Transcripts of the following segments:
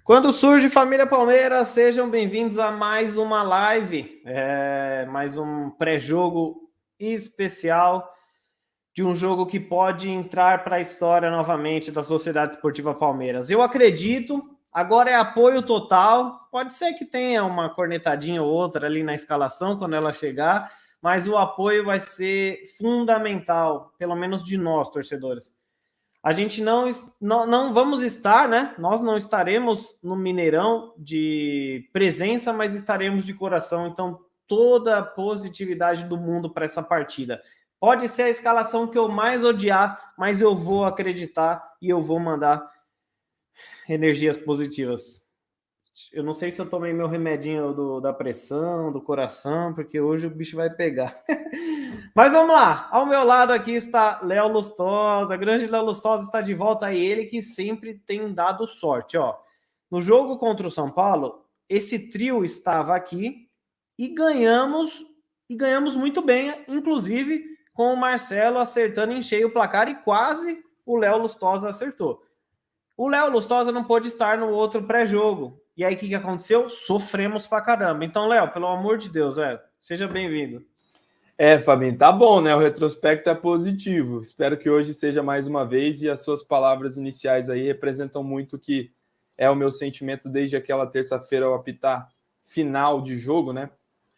Quando surge Família Palmeiras, sejam bem-vindos a mais uma live, mais um pré-jogo especial de um jogo que pode entrar para a história novamente da Sociedade Esportiva Palmeiras. Eu acredito, agora é apoio total, pode ser que tenha uma cornetadinha ou outra ali na escalação quando ela chegar, mas o apoio vai ser fundamental, pelo menos de nós, torcedores. A gente não vamos estar, né? Nós não estaremos no Mineirão de presença, mas estaremos de coração. Então, toda a positividade do mundo para essa partida. Pode ser a escalação que eu mais odiar, mas eu vou acreditar e eu vou mandar energias positivas. Eu não sei se eu tomei meu remedinho da pressão, do coração, porque hoje o bicho vai pegar. Mas vamos lá. Ao meu lado aqui está Léo Lustosa. Grande Léo Lustosa está de volta aí. Ele que sempre tem dado sorte. Ó. No jogo contra o São Paulo, esse trio estava aqui e ganhamos muito bem, inclusive com o Marcelo acertando em cheio o placar e quase o Léo Lustosa acertou. O Léo Lustosa não pôde estar no outro pré-jogo. E aí, o que aconteceu? Sofremos pra caramba. Então, Léo, pelo amor de Deus, seja bem-vindo. Fabinho, tá bom, né? O retrospecto é positivo. Espero que hoje seja mais uma vez e as suas palavras iniciais aí representam muito o que é o meu sentimento desde aquela terça-feira ao apitar final de jogo, né?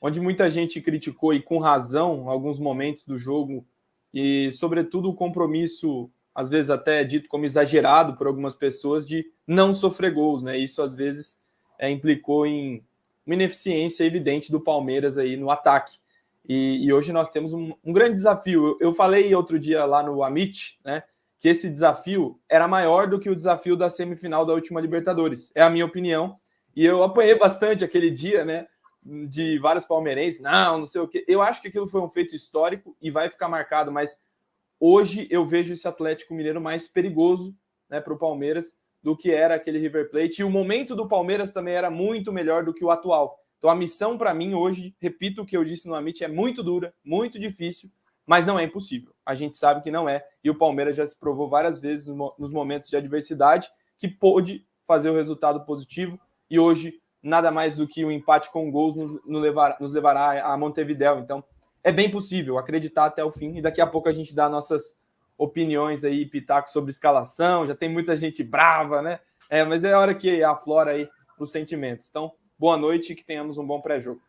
Onde muita gente criticou, e com razão, alguns momentos do jogo e, sobretudo, o compromisso, às vezes até dito como exagerado por algumas pessoas, de não sofrer gols, né? Isso, às vezes, implicou em uma ineficiência evidente do Palmeiras aí no ataque. E hoje nós temos um grande desafio. Eu falei outro dia lá no Amit, né, que esse desafio era maior do que o desafio da semifinal da última Libertadores. É a minha opinião. E eu apanhei bastante aquele dia, né, de vários palmeirenses. Não sei o quê. Eu acho que aquilo foi um feito histórico e vai ficar marcado, mas hoje eu vejo esse Atlético Mineiro mais perigoso, né, para o Palmeiras do que era aquele River Plate. E o momento do Palmeiras também era muito melhor do que o atual. Então a missão para mim hoje, repito o que eu disse no Amit, é muito dura, muito difícil, mas não é impossível. A gente sabe que não é, e o Palmeiras já se provou várias vezes nos momentos de adversidade que pôde fazer o resultado positivo, e hoje nada mais do que um empate com gols nos levará a Montevidéu. Então é bem possível acreditar até o fim, e daqui a pouco a gente dá nossas opiniões aí, pitacos sobre escalação, já tem muita gente brava, né? Mas é a hora que aflora aí os sentimentos. Então, boa noite e que tenhamos um bom pré-jogo.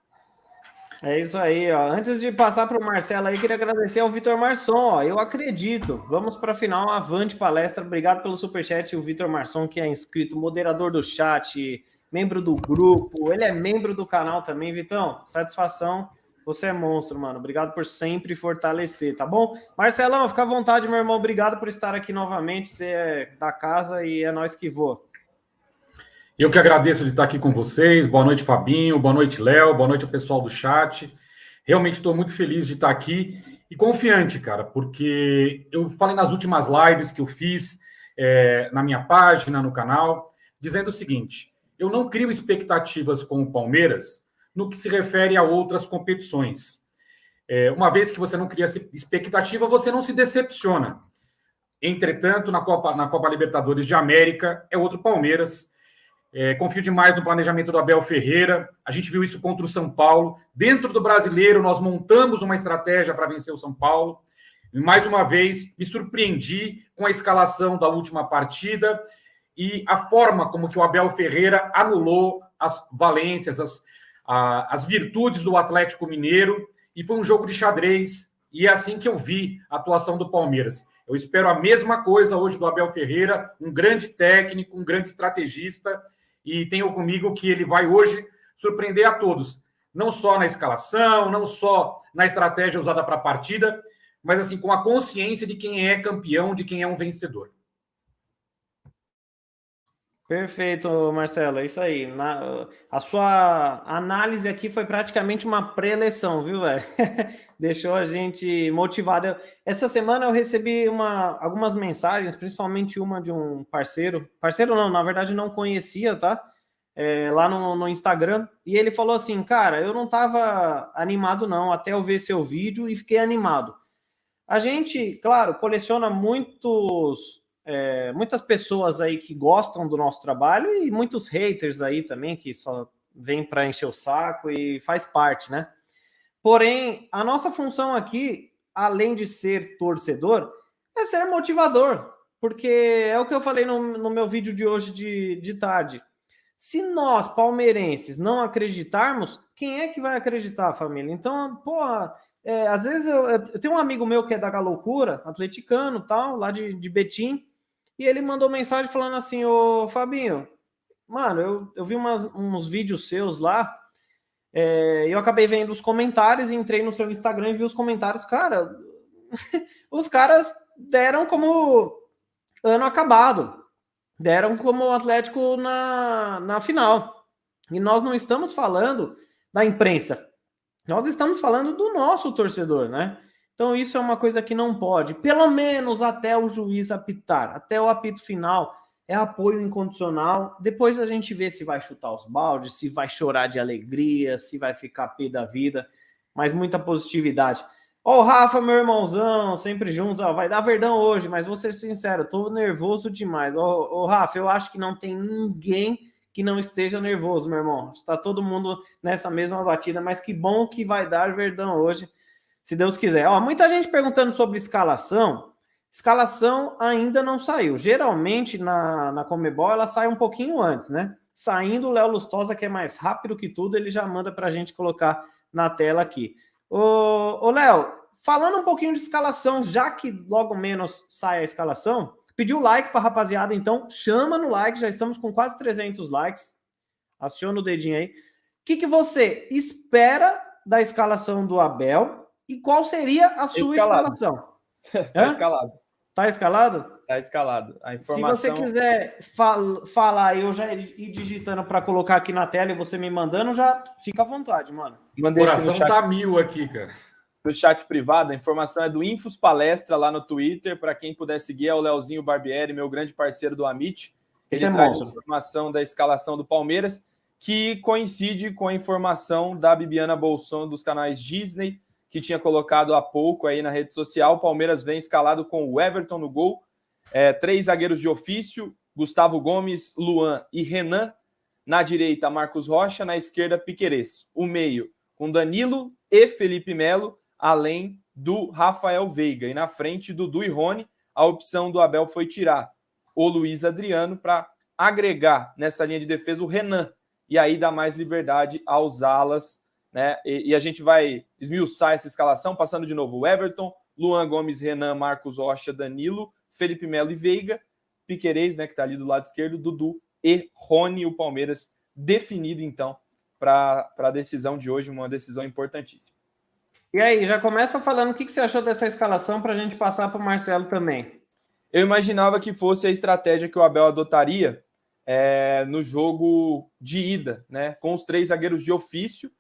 É isso aí, ó. Antes de passar para o Marcelo aí, queria agradecer ao Vitor Marçom, ó. Eu acredito. Vamos para a final, avante palestra. Obrigado pelo superchat, o Vitor Marçom, que é inscrito, moderador do chat, membro do grupo. Ele é membro do canal também, Vitão. Satisfação. Você é monstro, mano. Obrigado por sempre fortalecer, tá bom? Marcelão, fica à vontade, meu irmão. Obrigado por estar aqui novamente. Você é da casa e é nós que voa. Eu que agradeço de estar aqui com vocês. Boa noite, Fabinho. Boa noite, Léo. Boa noite ao pessoal do chat. Realmente estou muito feliz de estar aqui e confiante, cara, porque eu falei nas últimas lives que eu fiz na minha página, no canal, dizendo o seguinte: eu não crio expectativas com o Palmeiras no que se refere a outras competições. Uma vez que você não cria expectativa, você não se decepciona. Entretanto, na Copa Libertadores de América, é outro Palmeiras. Confio demais no planejamento do Abel Ferreira. A gente viu isso contra o São Paulo. Dentro do Brasileiro, nós montamos uma estratégia para vencer o São Paulo. E, mais uma vez, me surpreendi com a escalação da última partida e a forma como que o Abel Ferreira anulou as valências, as virtudes do Atlético Mineiro. E foi um jogo de xadrez. E é assim que eu vi a atuação do Palmeiras. Eu espero a mesma coisa hoje do Abel Ferreira, um grande técnico, um grande estrategista, e tenho comigo que ele vai hoje surpreender a todos, não só na escalação, não só na estratégia usada para a partida, mas assim com a consciência de quem é campeão, de quem é um vencedor. Perfeito, Marcelo, é isso aí. A sua análise aqui foi praticamente uma pré-eleição, viu, velho? Deixou a gente motivado. Essa semana eu recebi algumas mensagens, principalmente uma de um parceiro. Parceiro não, na verdade não conhecia, tá? Lá no Instagram. E ele falou assim, cara, eu não tava animado não, até eu ver seu vídeo e fiquei animado. A gente, claro, coleciona muitos muitas pessoas aí que gostam do nosso trabalho e muitos haters aí também que só vêm para encher o saco e faz parte, né? Porém, a nossa função aqui, além de ser torcedor, é ser motivador, porque é o que eu falei no meu vídeo de hoje de tarde. Se nós, palmeirenses, não acreditarmos, quem é que vai acreditar, família? Então, pô, às vezes eu tenho um amigo meu que é da Galoucura, atleticano, tal, lá de Betim, e ele mandou mensagem falando assim, ô Fabinho, mano, eu vi uns vídeos seus lá, eu acabei vendo os comentários, entrei no seu Instagram e vi os comentários, cara, os caras deram como ano acabado, deram como Atlético na final. E nós não estamos falando da imprensa, nós estamos falando do nosso torcedor, né? Então isso é uma coisa que não pode, pelo menos até o juiz apitar, até o apito final, é apoio incondicional. Depois a gente vê se vai chutar os baldes, se vai chorar de alegria, se vai ficar pé da vida, mas muita positividade. Ó, o Rafa, meu irmãozão, sempre juntos, ó, vai dar Verdão hoje, mas vou ser sincero, tô nervoso demais. Ó, Rafa, eu acho que não tem ninguém que não esteja nervoso, meu irmão. Está todo mundo nessa mesma batida, mas que bom que vai dar Verdão hoje, se Deus quiser. Ó, muita gente perguntando sobre escalação. Escalação ainda não saiu. Geralmente na Conmebol ela sai um pouquinho antes, né? Saindo o Léo Lustosa, que é mais rápido que tudo, ele já manda para a gente colocar na tela aqui. Ô Léo, falando um pouquinho de escalação, já que logo menos sai a escalação, pediu like para a rapaziada, então chama no like, já estamos com quase 300 likes. Aciona o dedinho aí. O que você espera da escalação do Abel e qual seria a sua escalação? Tá escalado. Tá escalado? Tá escalado. A informação... Se você quiser falar e eu já ir digitando para colocar aqui na tela e você me mandando, já fica à vontade, mano. O coração tá 1000 aqui, cara. No chat privado, a informação é do Infos Palestra lá no Twitter. Para quem puder seguir, é o Leozinho Barbieri, meu grande parceiro do Amit. Ele traz a informação da escalação do Palmeiras, que coincide com a informação da Bibiana Bolson dos canais Disney, que tinha colocado há pouco aí na rede social. O Palmeiras vem escalado com o Everton no gol, 3 zagueiros de ofício, Gustavo Gomes, Luan e Renan. Na direita, Marcos Rocha, na esquerda, Piquerez. O meio, com Danilo e Felipe Melo, além do Rafael Veiga. E na frente, Dudu e Rony. A opção do Abel foi tirar o Luiz Adriano para agregar nessa linha de defesa o Renan. E aí dá mais liberdade aos alas, né? E a gente vai esmiuçar essa escalação, passando de novo o Everton, Luan Gomes, Renan, Marcos Rocha, Danilo, Felipe Melo e Veiga, Piquerez, né, que está ali do lado esquerdo, Dudu e Rony. O Palmeiras definido, então, para a decisão de hoje, uma decisão importantíssima. E aí, já começa falando o que você achou dessa escalação para a gente passar para o Marcelo também. Eu imaginava que fosse a estratégia que o Abel adotaria no jogo de ida, né, com os 3 zagueiros de ofício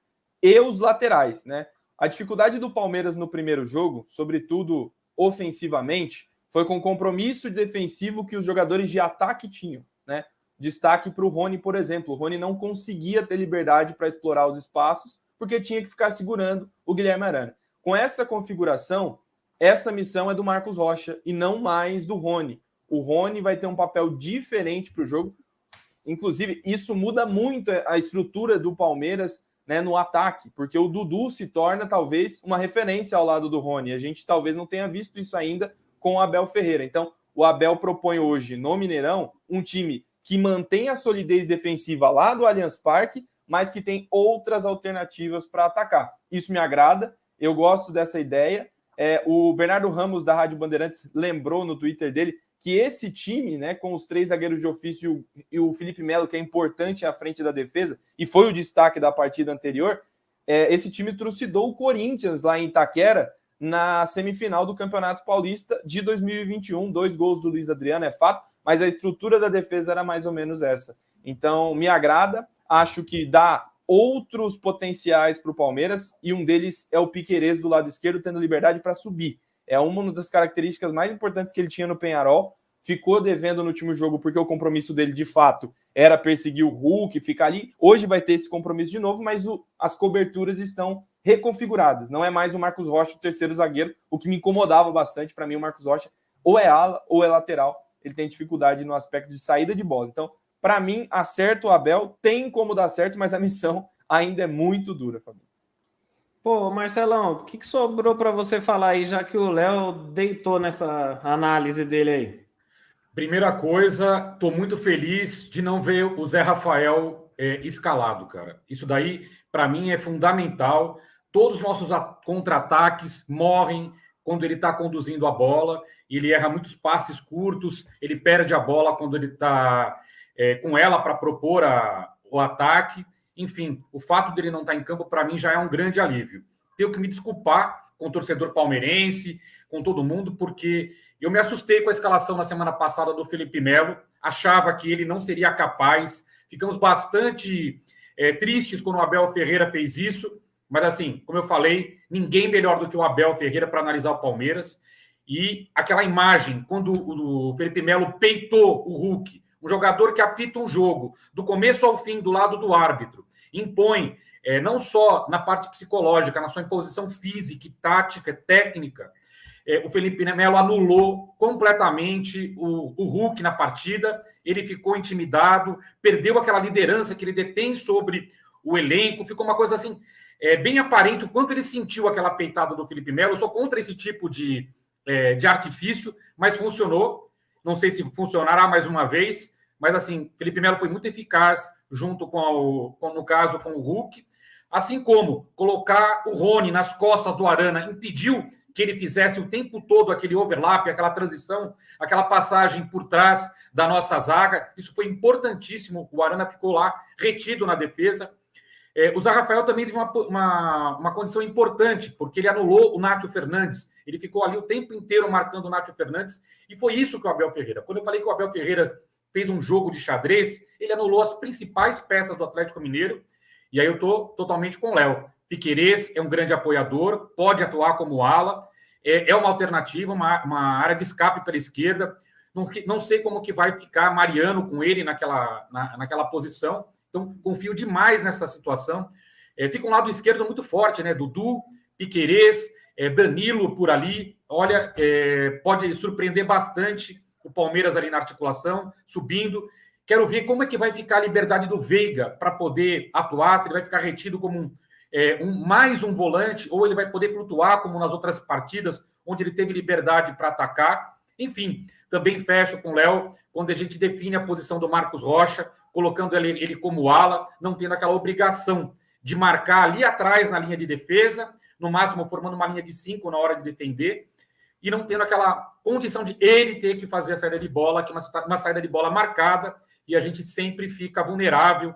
e os laterais, né? A dificuldade do Palmeiras no primeiro jogo, sobretudo ofensivamente, foi com o compromisso defensivo que os jogadores de ataque tinham, né? Destaque para o Rony, por exemplo. O Rony não conseguia ter liberdade para explorar os espaços, porque tinha que ficar segurando o Guilherme Arana. Com essa configuração, essa missão é do Marcos Rocha e não mais do Rony. O Rony vai ter um papel diferente para o jogo. Inclusive, isso muda muito a estrutura do Palmeiras, né, no ataque, porque o Dudu se torna talvez uma referência ao lado do Rony. A gente talvez não tenha visto isso ainda com o Abel Ferreira. Então, o Abel propõe hoje no Mineirão um time que mantém a solidez defensiva lá do Allianz Parque, mas que tem outras alternativas para atacar. Isso me agrada, eu gosto dessa ideia. O Bernardo Ramos, da Rádio Bandeirantes, lembrou no Twitter dele que esse time, né, com os 3 zagueiros de ofício e o Felipe Melo, que é importante à frente da defesa, e foi o destaque da partida anterior, esse time trucidou o Corinthians lá em Itaquera na semifinal do Campeonato Paulista de 2021. 2 gols do Luiz Adriano, é fato, mas a estrutura da defesa era mais ou menos essa. Então, me agrada, acho que dá outros potenciais para o Palmeiras, e um deles é o Piquerez do lado esquerdo, tendo liberdade para subir. É uma das características mais importantes que ele tinha no Peñarol. Ficou devendo no último jogo porque o compromisso dele, de fato, era perseguir o Hulk, ficar ali. Hoje vai ter esse compromisso de novo, mas as coberturas estão reconfiguradas. Não é mais o Marcos Rocha, o terceiro zagueiro, o que me incomodava bastante. Para mim, o Marcos Rocha ou é ala ou é lateral. ele tem dificuldade no aspecto de saída de bola. Então, para mim, acerto o Abel, tem como dar certo, mas a missão ainda é muito dura, Fabinho. Pô, Marcelão, o que sobrou para você falar aí, já que o Léo deitou nessa análise dele aí? Primeira coisa, estou muito feliz de não ver o Zé Rafael escalado, cara. Isso daí, para mim, é fundamental. Todos os nossos contra-ataques morrem quando ele está conduzindo a bola. Ele erra muitos passes curtos, ele perde a bola quando ele está com ela para propor o ataque. Enfim, o fato dele não estar em campo, para mim, já é um grande alívio. Tenho que me desculpar com o torcedor palmeirense, com todo mundo, porque eu me assustei com a escalação na semana passada do Felipe Melo, achava que ele não seria capaz. Ficamos bastante tristes quando o Abel Ferreira fez isso, mas assim, como eu falei, ninguém melhor do que o Abel Ferreira para analisar o Palmeiras. E aquela imagem, quando o Felipe Melo peitou o Hulk, um jogador que apita um jogo, do começo ao fim, do lado do árbitro, impõe, não só na parte psicológica, na sua imposição física, tática, técnica, o Felipe Melo anulou completamente o Hulk na partida, ele ficou intimidado, perdeu aquela liderança que ele detém sobre o elenco, ficou uma coisa assim, bem aparente o quanto ele sentiu aquela peitada do Felipe Melo. Eu sou contra esse tipo de artifício, mas funcionou. Não sei se funcionará mais uma vez, mas assim, Felipe Melo foi muito eficaz junto no caso, com o Hulk, assim como colocar o Rony nas costas do Arana impediu que ele fizesse o tempo todo aquele overlap, aquela transição, aquela passagem por trás da nossa zaga. Isso foi importantíssimo, o Arana ficou lá retido na defesa. O Zé Rafael também teve uma condição importante, porque ele anulou o Nátio Fernandes. Ele ficou ali o tempo inteiro marcando o Nátio Fernandes, e foi isso que o Abel Ferreira... Quando eu falei que o Abel Ferreira fez um jogo de xadrez, ele anulou as principais peças do Atlético Mineiro, e aí eu estou totalmente com o Léo. Piquerez é um grande apoiador, pode atuar como ala, é uma alternativa, uma área de escape pela esquerda. Não sei como que vai ficar Mariano com ele naquela posição, então confio demais nessa situação. Fica um lado esquerdo muito forte, né? Dudu, Piquerez, Danilo por ali. Olha, pode surpreender bastante o Palmeiras ali na articulação, subindo. Quero ver como é que vai ficar a liberdade do Veiga para poder atuar, se ele vai ficar retido como mais um volante, ou ele vai poder flutuar como nas outras partidas, onde ele teve liberdade para atacar. Enfim, também fecho com o Léo, quando a gente define a posição do Marcos Rocha, colocando ele como ala, não tendo aquela obrigação de marcar ali atrás na linha de defesa, no máximo formando uma linha de 5 na hora de defender, e não tendo aquela condição de ele ter que fazer a saída de bola, que é uma saída de bola marcada, e a gente sempre fica vulnerável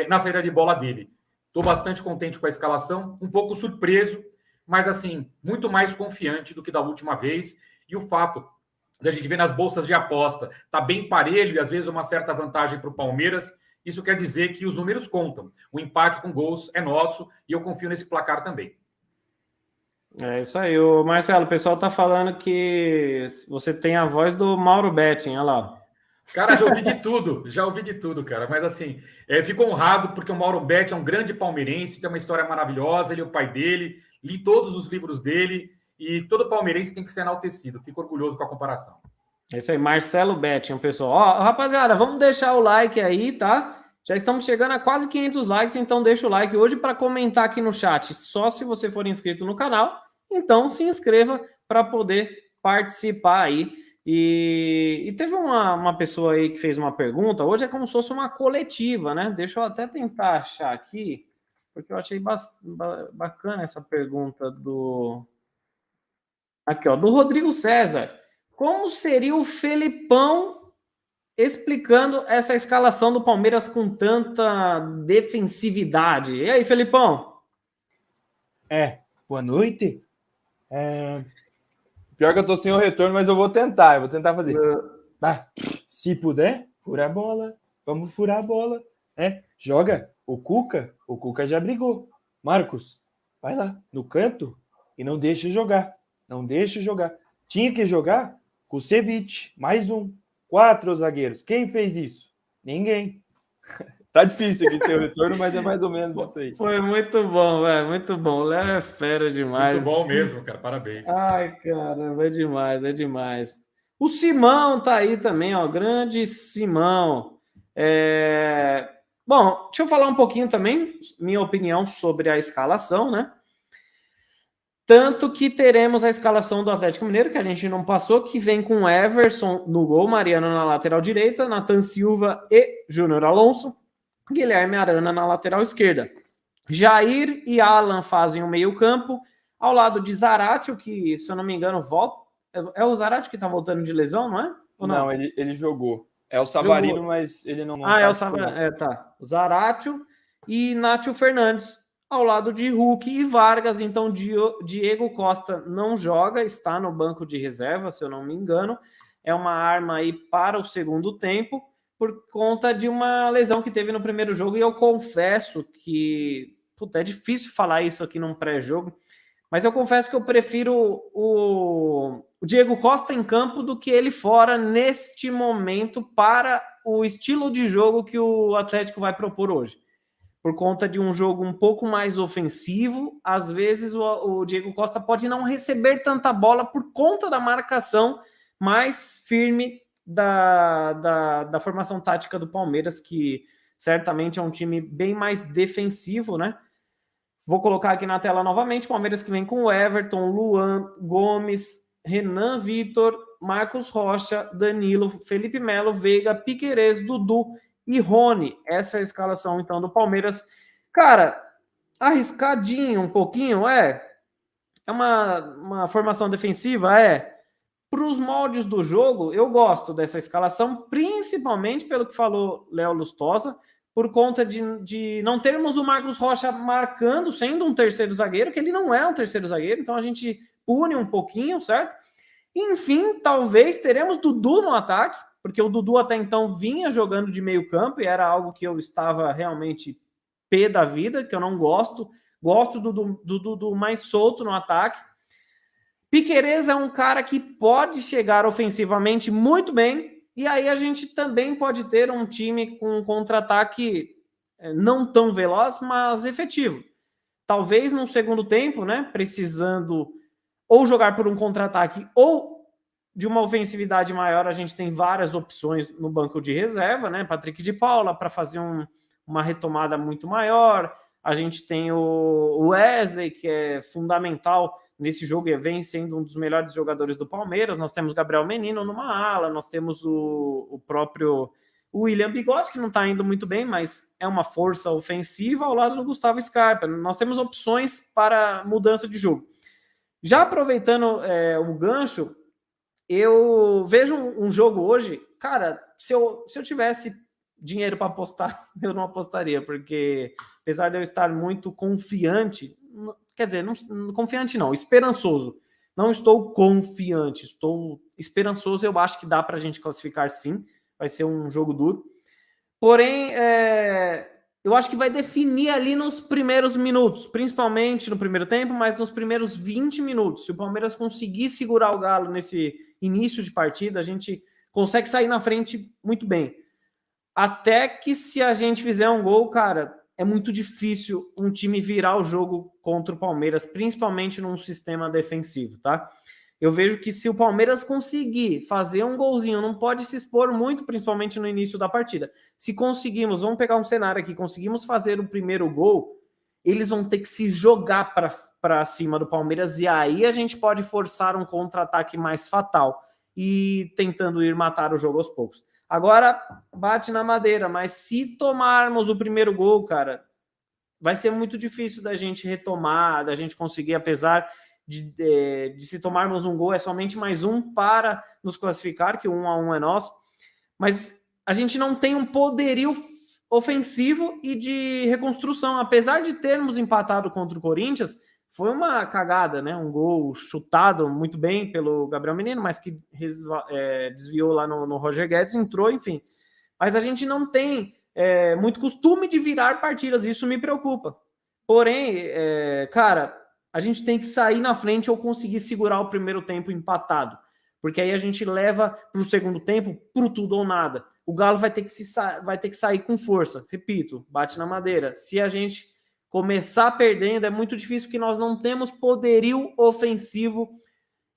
na saída de bola dele. Estou bastante contente com a escalação, um pouco surpreso, mas assim, muito mais confiante do que da última vez. E o fato da gente ver nas bolsas de aposta, tá bem parelho e às vezes uma certa vantagem para o Palmeiras, isso quer dizer que os números contam. O empate com gols é nosso e eu confio nesse placar também. É isso aí. O Marcelo, o pessoal tá falando que você tem a voz do Mauro Betting, olha lá. Cara, já ouvi de tudo, cara. Mas assim, fico honrado porque o Mauro Betti é um grande palmeirense, tem uma história maravilhosa, ele é o pai dele, li todos os livros dele e todo palmeirense tem que ser enaltecido. Fico orgulhoso com a comparação. É isso aí, Marcelo Betting, pessoal. Ó, rapaziada, vamos deixar o like aí, tá? Já estamos chegando a quase 500 likes, então deixa o like hoje para comentar aqui no chat. Só se você for inscrito no canal, então se inscreva para poder participar aí. E teve uma pessoa aí que fez uma pergunta. Hoje é como se fosse uma coletiva, né? Deixa eu até tentar achar aqui, porque eu achei bacana essa pergunta do Rodrigo César. Como seria o Felipão explicando essa escalação do Palmeiras com tanta defensividade? E aí, Felipão? Boa noite. Pior que eu tô sem o retorno, mas eu vou tentar fazer. Se puder, fura a bola. Vamos furar a bola. Joga. O Cuca já brigou. Marcos, vai lá no canto e não deixa jogar. Tinha que jogar com o Ceviche, mais um. 4 zagueiros. Quem fez isso? Ninguém. Tá difícil aqui seu retorno, mas é mais ou menos isso aí. Foi muito bom, velho. Muito bom. O Léo é fera demais. Muito bom mesmo, cara. Parabéns. Ai, caramba, é demais. O Simão tá aí também, ó, grande Simão. Bom, deixa eu falar um pouquinho também, minha opinião sobre a escalação, né? Tanto que teremos a escalação do Atlético Mineiro, que a gente não passou, que vem com Everson no gol, Mariano na lateral direita, Nathan Silva e Júnior Alonso, Guilherme Arana na lateral esquerda. Jair e Alan fazem o meio-campo, ao lado de Zaratio, que, se eu não me engano, volta. É o Zaratio que tá voltando de lesão, não é? Ou não, ele jogou. É o Savarino, jogou. Mas ele não tá. É o Savarino. Tá. O Zaratio e Nátio Fernandes, ao lado de Hulk e Vargas. Então, Diego Costa não joga, está no banco de reserva, se eu não me engano. É uma arma aí para o segundo tempo, por conta de uma lesão que teve no primeiro jogo. E eu confesso que... Puta, é difícil falar isso aqui num pré-jogo, mas eu confesso que eu prefiro o Diego Costa em campo do que ele fora neste momento para o estilo de jogo que o Atlético vai propor hoje. Por conta de um jogo um pouco mais ofensivo, às vezes o Diego Costa pode não receber tanta bola por conta da marcação mais firme da formação tática do Palmeiras, que certamente é um time bem mais defensivo, né? Vou colocar aqui na tela novamente, Palmeiras que vem com Everton, Luan, Gomes, Renan Vitor, Marcos Rocha, Danilo, Felipe Melo, Veiga, Piquerez, Dudu e Rony. Essa é a escalação, então, do Palmeiras. Cara, arriscadinho um pouquinho, é uma formação defensiva, para os moldes do jogo, eu gosto dessa escalação, principalmente pelo que falou Léo Lustosa, por conta de não termos o Marcos Rocha marcando, sendo um terceiro zagueiro, que ele não é um terceiro zagueiro, então a gente pune um pouquinho, certo? Enfim, talvez teremos Dudu no ataque, porque o Dudu até então vinha jogando de meio campo, e era algo que eu estava realmente pé da vida, que eu não gosto. Gosto do Dudu mais solto no ataque. Piquerez é um cara que pode chegar ofensivamente muito bem, e aí a gente também pode ter um time com um contra-ataque não tão veloz, mas efetivo. Talvez no segundo tempo, né, precisando ou jogar por um contra-ataque ou de uma ofensividade maior, a gente tem várias opções no banco de reserva, né? Patrick de Paula para fazer uma retomada muito maior. A gente tem o Wesley, que é fundamental nesse jogo e vem sendo um dos melhores jogadores do Palmeiras. Nós temos Gabriel Menino numa ala, nós temos o próprio William Bigode, que não está indo muito bem, mas é uma força ofensiva ao lado do Gustavo Scarpa. Nós temos opções para mudança de jogo. Já aproveitando o gancho, eu vejo um jogo hoje, cara, se eu tivesse dinheiro para apostar, eu não apostaria, porque apesar de eu estar muito confiante, quer dizer, não, confiante não, esperançoso. Não estou confiante, estou esperançoso. Eu acho que dá para a gente classificar sim. Vai ser um jogo duro. Porém, eu acho que vai definir ali nos primeiros minutos, principalmente no primeiro tempo, mas nos primeiros 20 minutos. Se o Palmeiras conseguir segurar o Galo nesse início de partida, a gente consegue sair na frente muito bem. Até que se a gente fizer um gol, cara, é muito difícil um time virar o jogo contra o Palmeiras, principalmente num sistema defensivo, tá? Eu vejo que se o Palmeiras conseguir fazer um golzinho, não pode se expor muito, principalmente no início da partida. Se conseguimos, vamos pegar um cenário aqui, conseguimos fazer o primeiro gol, eles vão ter que se jogar para cima do Palmeiras, e aí a gente pode forçar um contra-ataque mais fatal e tentando ir matar o jogo aos poucos. Agora, bate na madeira, mas se tomarmos o primeiro gol, cara, vai ser muito difícil da gente retomar, da gente conseguir, apesar de se tomarmos um gol, é somente mais um para nos classificar, que o 1-1 é nosso, mas a gente não tem um poderio ofensivo e de reconstrução, apesar de termos empatado contra o Corinthians. Foi uma cagada, né? Um gol chutado muito bem pelo Gabriel Menino, mas que desviou lá no Roger Guedes, entrou, enfim. Mas a gente não tem muito costume de virar partidas, isso me preocupa. Porém, cara, a gente tem que sair na frente ou conseguir segurar o primeiro tempo empatado, porque aí a gente leva para o segundo tempo pro tudo ou nada. O Galo vai ter que sair com força. Repito, bate na madeira. Se a gente começar perdendo, é muito difícil, que nós não temos poderio ofensivo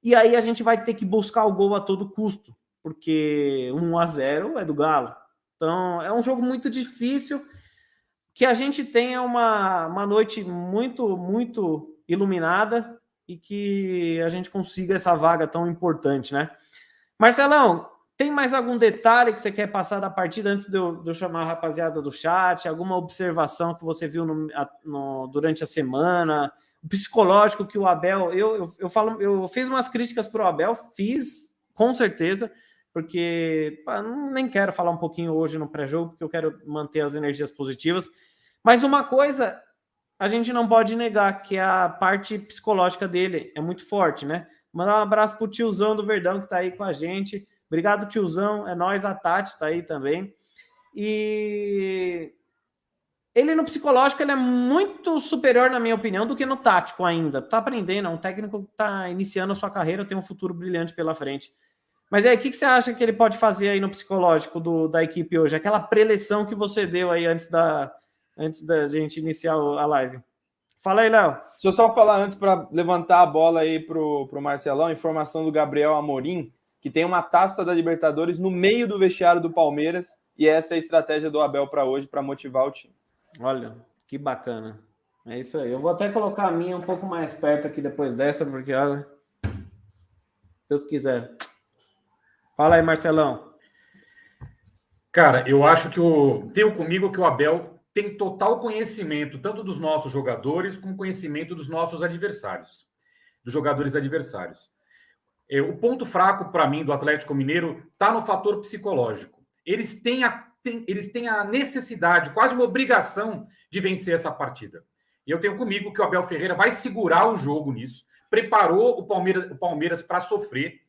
e aí a gente vai ter que buscar o gol a todo custo, porque 1-0 é do Galo. Então, é um jogo muito difícil, que a gente tenha uma noite muito, muito iluminada e que a gente consiga essa vaga tão importante, né? Marcelão, tem mais algum detalhe que você quer passar da partida antes de eu chamar a rapaziada do chat? Alguma observação que você viu durante a semana? O psicológico que o Abel... Eu fiz umas críticas para o Abel, fiz, com certeza, porque nem quero falar um pouquinho hoje no pré-jogo, porque eu quero manter as energias positivas. Mas uma coisa a gente não pode negar, que a parte psicológica dele é muito forte, né? Mandar um abraço pro tiozão do Verdão que tá aí com a gente. Obrigado, tiozão. É nóis, a Tati tá aí também. E ele no psicológico ele é muito superior, na minha opinião, do que no tático ainda. Tá aprendendo, é um técnico que tá iniciando a sua carreira, tem um futuro brilhante pela frente. Mas aí, o que você acha que ele pode fazer aí no psicológico da equipe hoje? Aquela preleção que você deu aí antes da gente iniciar a live. Fala aí, Léo. Deixa eu só falar antes para levantar a bola aí pro Marcelão, informação do Gabriel Amorim, que tem uma taça da Libertadores no meio do vestiário do Palmeiras, e essa é a estratégia do Abel para hoje, para motivar o time. Olha, que bacana. É isso aí. Eu vou até colocar a minha um pouco mais perto aqui depois dessa, porque, olha, Deus quiser. Fala aí, Marcelão. Cara, eu acho que tenho comigo que o Abel tem total conhecimento, tanto dos nossos jogadores, como conhecimento dos nossos adversários, dos jogadores adversários. O ponto fraco, para mim, do Atlético Mineiro está no fator psicológico. Eles têm a necessidade, quase uma obrigação, de vencer essa partida. E eu tenho comigo que o Abel Ferreira vai segurar o jogo nisso, preparou o Palmeiras para sofrer,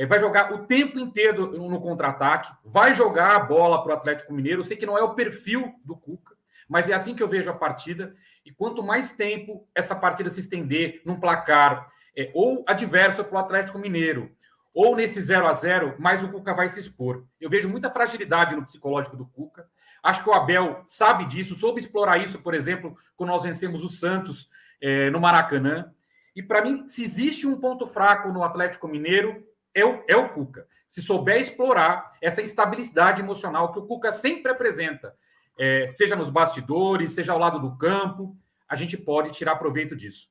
vai jogar o tempo inteiro no contra-ataque, vai jogar a bola para o Atlético Mineiro. Eu sei que não é o perfil do Cuca, mas é assim que eu vejo a partida. E quanto mais tempo essa partida se estender num placar ou adverso para o Atlético Mineiro, ou nesse 0-0, mais o Cuca vai se expor. Eu vejo muita fragilidade no psicológico do Cuca. Acho que o Abel sabe disso, soube explorar isso, por exemplo, quando nós vencemos o Santos no Maracanã. E para mim, se existe um ponto fraco no Atlético Mineiro, é o Cuca. Se souber explorar essa instabilidade emocional que o Cuca sempre apresenta, seja nos bastidores, seja ao lado do campo, a gente pode tirar proveito disso.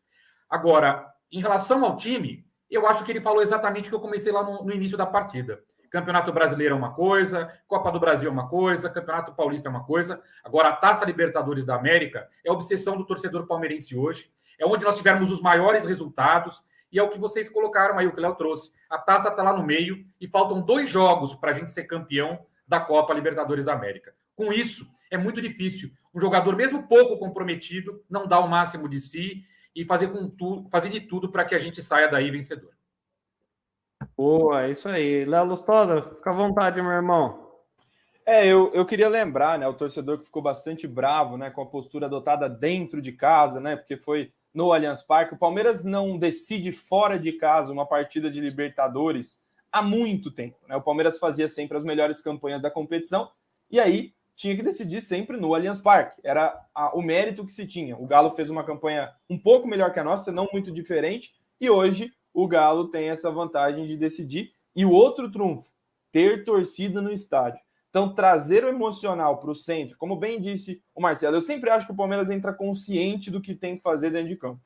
Agora, em relação ao time, eu acho que ele falou exatamente o que eu comecei lá no início da partida. Campeonato Brasileiro é uma coisa, Copa do Brasil é uma coisa, Campeonato Paulista é uma coisa. Agora, a Taça Libertadores da América é a obsessão do torcedor palmeirense hoje. É onde nós tivemos os maiores resultados. E é o que vocês colocaram aí, o que o Léo trouxe. A taça está lá no meio e faltam 2 jogos para a gente ser campeão da Copa Libertadores da América. Com isso, é muito difícil. Um jogador, mesmo pouco comprometido, não dá o máximo de si e fazer de tudo para que a gente saia daí vencedor. Boa, é isso aí. Léo Lustosa, fica à vontade, meu irmão. Eu queria lembrar, né, o torcedor que ficou bastante bravo, né, com a postura adotada dentro de casa, né, porque foi no Allianz Parque. O Palmeiras não decide fora de casa uma partida de Libertadores há muito tempo, né? O Palmeiras fazia sempre as melhores campanhas da competição e aí tinha que decidir sempre no Allianz Parque. Era o mérito que se tinha. O Galo fez uma campanha um pouco melhor que a nossa, não muito diferente, e hoje o Galo tem essa vantagem de decidir. E o outro trunfo, ter torcida no estádio. Então, trazer o emocional para o centro, como bem disse o Marcelo, eu sempre acho que o Palmeiras entra consciente do que tem que fazer dentro de campo.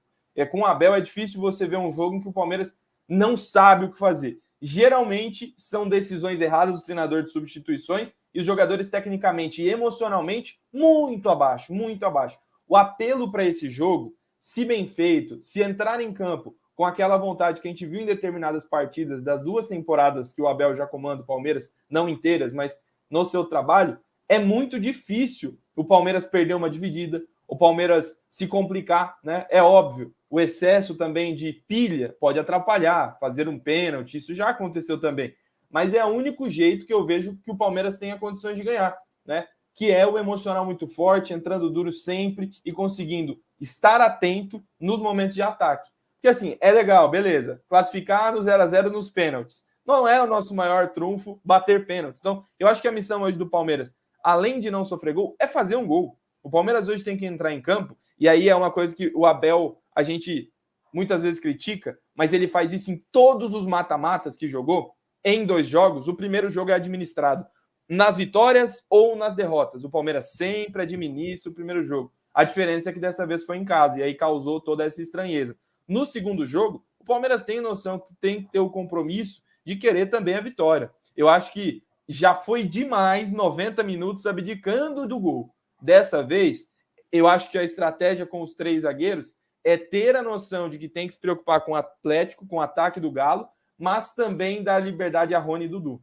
Com o Abel é difícil você ver um jogo em que o Palmeiras não sabe o que fazer. Geralmente são decisões erradas do treinador de substituições e os jogadores tecnicamente e emocionalmente muito abaixo, muito abaixo. O apelo para esse jogo, se bem feito, se entrar em campo com aquela vontade que a gente viu em determinadas partidas das 2 temporadas que o Abel já comanda o Palmeiras, não inteiras, mas no seu trabalho, é muito difícil o Palmeiras perder uma dividida, o Palmeiras se complicar, né? É óbvio, o excesso também de pilha pode atrapalhar, fazer um pênalti, isso já aconteceu também, mas é o único jeito que eu vejo que o Palmeiras tenha condições de ganhar, né? Que é o emocional muito forte, entrando duro sempre e conseguindo estar atento nos momentos de ataque. Porque assim, é legal, beleza, classificar no 0-0 nos pênaltis. Não é o nosso maior trunfo bater pênaltis. Então, eu acho que a missão hoje do Palmeiras, além de não sofrer gol, é fazer um gol. O Palmeiras hoje tem que entrar em campo, e aí é uma coisa que o Abel, a gente muitas vezes critica, mas ele faz isso em todos os mata-matas que jogou, em 2 jogos. O primeiro jogo é administrado nas vitórias ou nas derrotas. O Palmeiras sempre administra o primeiro jogo. A diferença é que dessa vez foi em casa, e aí causou toda essa estranheza. No segundo jogo, o Palmeiras tem noção que tem que ter o compromisso de querer também a vitória. Eu acho que já foi demais 90 minutos abdicando do gol. Dessa vez, eu acho que a estratégia com os 3 zagueiros é ter a noção de que tem que se preocupar com o Atlético, com o ataque do Galo, mas também dar liberdade a Rony e Dudu.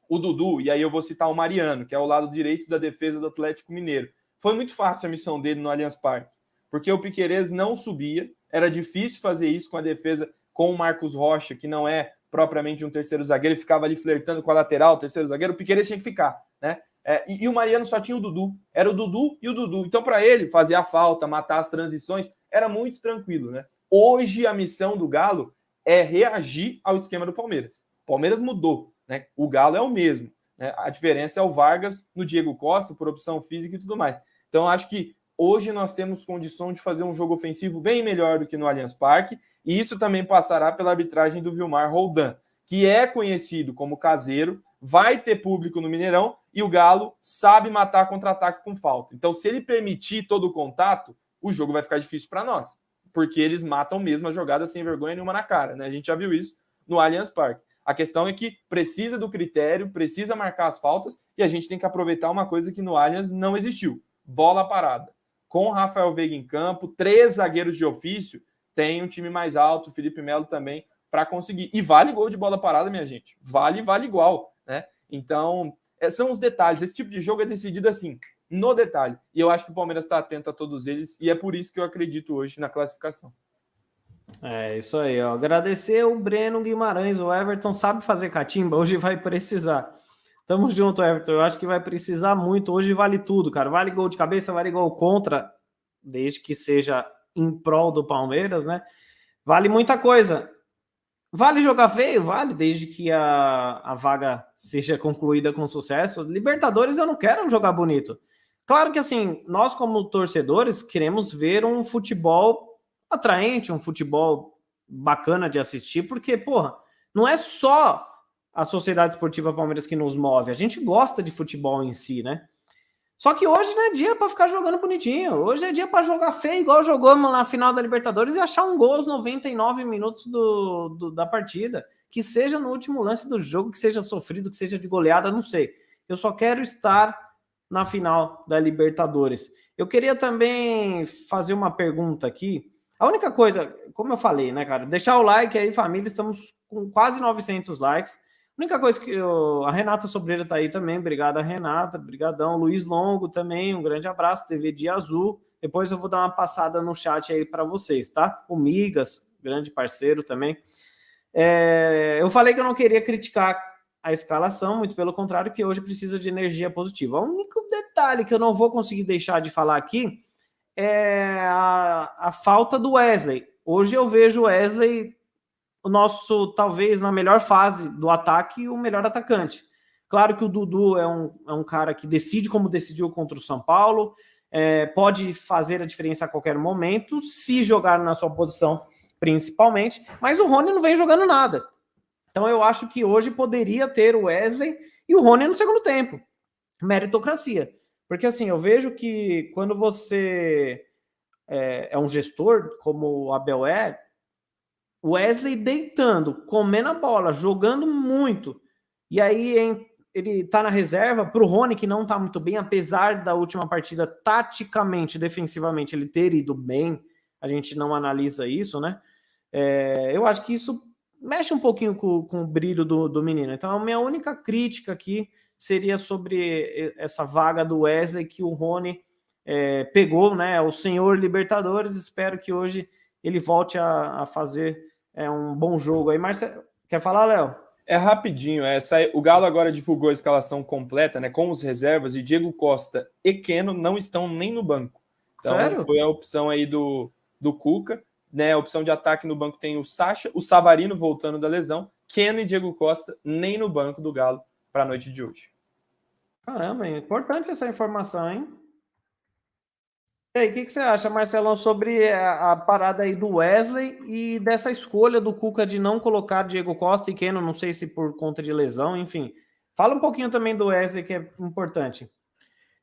O Dudu, e aí eu vou citar o Mariano, que é o lado direito da defesa do Atlético Mineiro. Foi muito fácil a missão dele no Allianz Parque, porque o Piquerez não subia, era difícil fazer isso com a defesa com o Marcos Rocha, que não é propriamente um terceiro zagueiro, ele ficava ali flertando com a lateral, o terceiro zagueiro, o Piquerez tinha que ficar, né? E o Mariano só tinha o Dudu, era o Dudu e o Dudu. Então, para ele fazer a falta, matar as transições, era muito tranquilo, né? Hoje, a missão do Galo é reagir ao esquema do Palmeiras. O Palmeiras mudou, né? O Galo é o mesmo, né? A diferença é o Vargas no Diego Costa, por opção física e tudo mais. Então, acho que hoje nós temos condição de fazer um jogo ofensivo bem melhor do que no Allianz Parque, e isso também passará pela arbitragem do Vilmar Roldan, que é conhecido como caseiro, vai ter público no Mineirão, e o Galo sabe matar contra-ataque com falta. Então, se ele permitir todo o contato, o jogo vai ficar difícil para nós, porque eles matam mesmo a jogada sem vergonha nenhuma na cara, né? A gente já viu isso no Allianz Parque. A questão é que precisa do critério, precisa marcar as faltas, e a gente tem que aproveitar uma coisa que no Allianz não existiu: bola parada. Com o Rafael Veiga em campo, 3 zagueiros de ofício, tem um time mais alto, o Felipe Melo também, para conseguir. E vale gol de bola parada, minha gente. Vale igual, né? Então, são os detalhes. Esse tipo de jogo é decidido assim, no detalhe. E eu acho que o Palmeiras está atento a todos eles, e é por isso que eu acredito hoje na classificação. É isso aí, ó. Agradecer o Breno Guimarães. O Everton sabe fazer catimba, hoje vai precisar. Tamo junto, Everton. Eu acho que vai precisar muito. Hoje vale tudo, cara. Vale gol de cabeça, vale gol contra, desde que seja em prol do Palmeiras, né? Vale muita coisa. Vale jogar feio? Vale, desde que a vaga seja concluída com sucesso. Libertadores eu não quero jogar bonito. Claro que, assim, nós como torcedores queremos ver um futebol atraente, um futebol bacana de assistir, porque, porra, não é só a Sociedade Esportiva Palmeiras que nos move, a gente gosta de futebol em si, né? Só que hoje não é dia para ficar jogando bonitinho, hoje é dia para jogar feio, igual jogamos na final da Libertadores, e achar um gol aos 99 minutos da partida, que seja no último lance do jogo, que seja sofrido, que seja de goleada, não sei. Eu só quero estar na final da Libertadores. Eu queria também fazer uma pergunta aqui. A única coisa, como eu falei, né, cara, deixar o like aí, família, estamos com quase 900 likes. A única coisa que a Renata Sobreira tá aí também, obrigado a Renata, brigadão. Luiz Longo também, um grande abraço, TV Dia Azul. Depois eu vou dar uma passada no chat aí para vocês, tá? O Migas, grande parceiro também. Eu falei que eu não queria criticar a escalação, muito pelo contrário, que hoje precisa de energia positiva. O único detalhe que eu não vou conseguir deixar de falar aqui é a falta do Wesley. Hoje eu vejo o Wesley, o nosso, talvez, na melhor fase do ataque, o melhor atacante. Claro que o Dudu é um cara que decide como decidiu contra o São Paulo, pode fazer a diferença a qualquer momento, se jogar na sua posição, principalmente, mas o Rony não vem jogando nada. Então eu acho que hoje poderia ter o Wesley e o Rony no segundo tempo. Meritocracia. Porque assim, eu vejo que quando você é um gestor, como o Abel é, o Wesley deitando, comendo a bola, jogando muito, e aí ele tá na reserva para o Rony, que não tá muito bem, apesar da última partida, taticamente, defensivamente, ele ter ido bem, a gente não analisa isso, né? Eu acho que isso mexe um pouquinho com o brilho do menino. Então, a minha única crítica aqui seria sobre essa vaga do Wesley que o Rony pegou, né? O senhor Libertadores. Espero que hoje ele volte a fazer um bom jogo aí. Marcelo, quer falar, Léo? É rapidinho. O Galo agora divulgou a escalação completa, né? Com os reservas, e Diego Costa e Keno não estão nem no banco. Então, sério? Foi a opção aí do Cuca. Né, a opção de ataque no banco tem o Sacha, o Savarino voltando da lesão, Keno e Diego Costa nem no banco do Galo para a noite de hoje. Caramba, é importante essa informação, hein? E aí, o que você acha, Marcelão, sobre a parada aí do Wesley e dessa escolha do Cuca de não colocar Diego Costa e Keno, não sei se por conta de lesão, enfim. Fala um pouquinho também do Wesley, que é importante.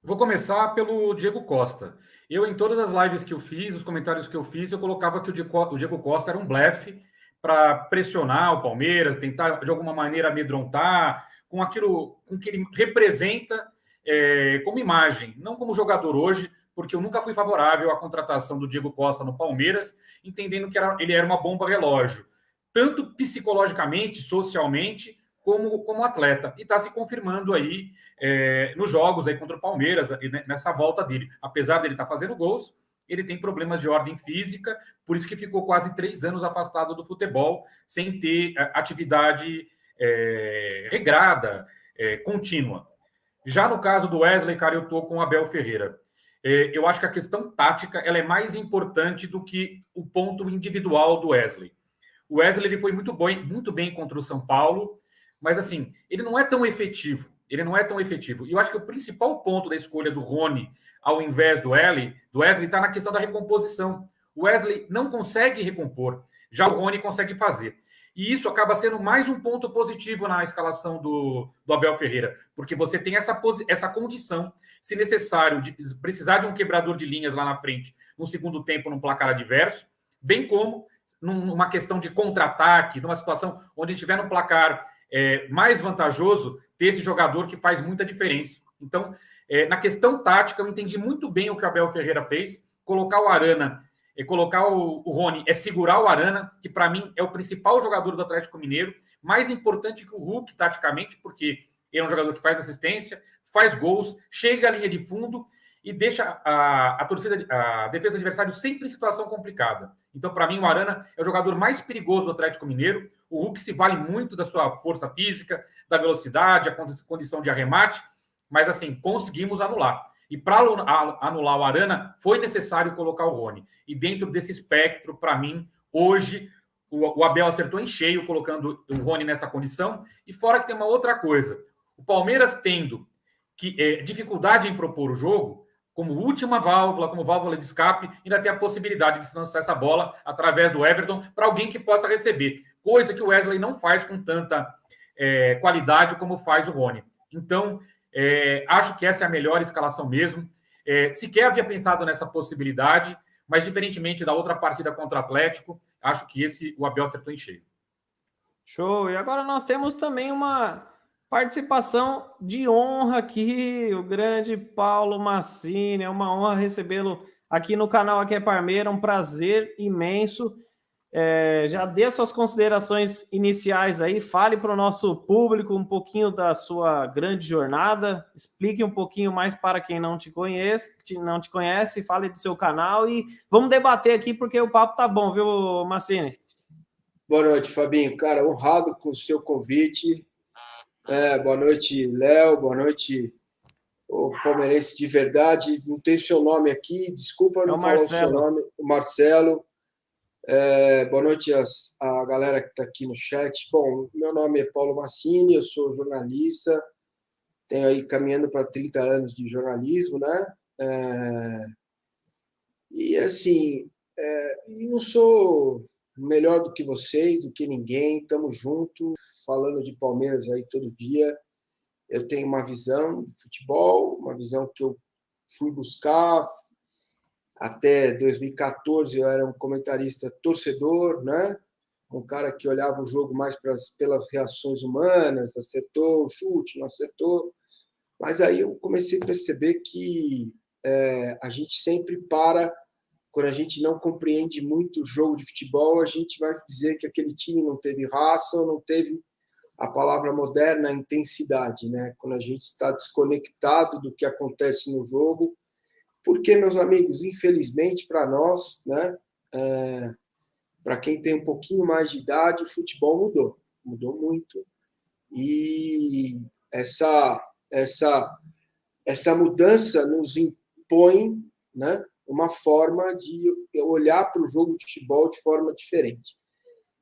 Vou começar pelo Diego Costa. Eu, em todas as lives que eu fiz, os comentários que eu fiz, eu colocava que o Diego Costa era um blefe para pressionar o Palmeiras, tentar de alguma maneira amedrontar com aquilo com que ele representa como imagem, não como jogador hoje, porque eu nunca fui favorável à contratação do Diego Costa no Palmeiras, entendendo que ele era uma bomba relógio, tanto psicologicamente, socialmente, como atleta. E está se confirmando aí nos jogos aí contra o Palmeiras, nessa volta dele. Apesar dele estar fazendo gols, ele tem problemas de ordem física, por isso que ficou quase 3 anos afastado do futebol, sem ter atividade regrada, contínua. Já no caso do Wesley, cara, eu estou com o Abel Ferreira. Eu acho que a questão tática ela é mais importante do que o ponto individual do Wesley. O Wesley ele foi muito bem contra o São Paulo, mas assim, ele não é tão efetivo. Ele não é tão efetivo. E eu acho que o principal ponto da escolha do Rony ao invés do Wesley está na questão da recomposição. O Wesley não consegue recompor, já o Rony consegue fazer. E isso acaba sendo mais um ponto positivo na escalação do Abel Ferreira, porque você tem essa condição, se necessário, de precisar de um quebrador de linhas lá na frente, no segundo tempo, num placar adverso, bem como numa questão de contra-ataque, numa situação onde a gente tiver no placar mais vantajoso, ter esse jogador que faz muita diferença. Então, na questão tática, eu entendi muito bem o que o Abel Ferreira fez, colocar o Arana, colocar o Rony, segurar o Arana, que para mim é o principal jogador do Atlético Mineiro, mais importante que o Hulk, taticamente, porque ele é um jogador que faz assistência, faz gols, chega à linha de fundo e deixa a defesa adversária sempre em situação complicada. Então, para mim, o Arana é o jogador mais perigoso do Atlético Mineiro. O Hulk se vale muito da sua força física, da velocidade, a condição de arremate, mas assim, conseguimos anular. E para anular o Arana, foi necessário colocar o Rony. E dentro desse espectro, para mim, hoje, o Abel acertou em cheio colocando o Rony nessa condição. E fora que tem uma outra coisa. O Palmeiras tendo dificuldade em propor o jogo, como última válvula, como válvula de escape, ainda tem a possibilidade de se lançar essa bola através do Everton para alguém que possa receber. Coisa que o Wesley não faz com tanta qualidade como faz o Rony. Então, acho que essa é a melhor escalação mesmo. Sequer havia pensado nessa possibilidade, mas diferentemente da outra partida contra o Atlético, acho que o Abel acertou em cheio. Show! E agora nós temos também uma participação de honra aqui, o grande Paulo Massini. É uma honra recebê-lo aqui no canal Aqui é Parmeira, um prazer imenso. Já dê suas considerações iniciais aí, fale para o nosso público um pouquinho da sua grande jornada, explique um pouquinho mais para quem não te conhece, fale do seu canal e vamos debater aqui porque o papo tá bom, viu, Massini? Boa noite, Fabinho. Cara, honrado com o seu convite. Boa noite, Léo. Boa noite, o palmeirense de verdade. Não tem seu nome aqui, desculpa não falar o seu nome. O Marcelo. Boa noite a galera que está aqui no chat. Bom, meu nome é Paulo Massini, eu sou jornalista, tenho aí caminhando para 30 anos de jornalismo, né? E assim, não sou melhor do que vocês, do que ninguém, estamos juntos, falando de Palmeiras aí todo dia. Eu tenho uma visão de futebol, uma visão que eu fui buscar. Até 2014 eu era um comentarista torcedor, né? Um cara que olhava o jogo mais pelas reações humanas, acertou o chute, não acertou. Mas aí eu comecei a perceber que a gente sempre quando a gente não compreende muito o jogo de futebol, a gente vai dizer que aquele time não teve raça, ou não teve a palavra moderna, a intensidade, né? Quando a gente está desconectado do que acontece no jogo, porque, meus amigos, infelizmente para nós, né, para quem tem um pouquinho mais de idade, o futebol mudou muito. E essa mudança nos impõe, né, uma forma de olhar para o jogo de futebol de forma diferente.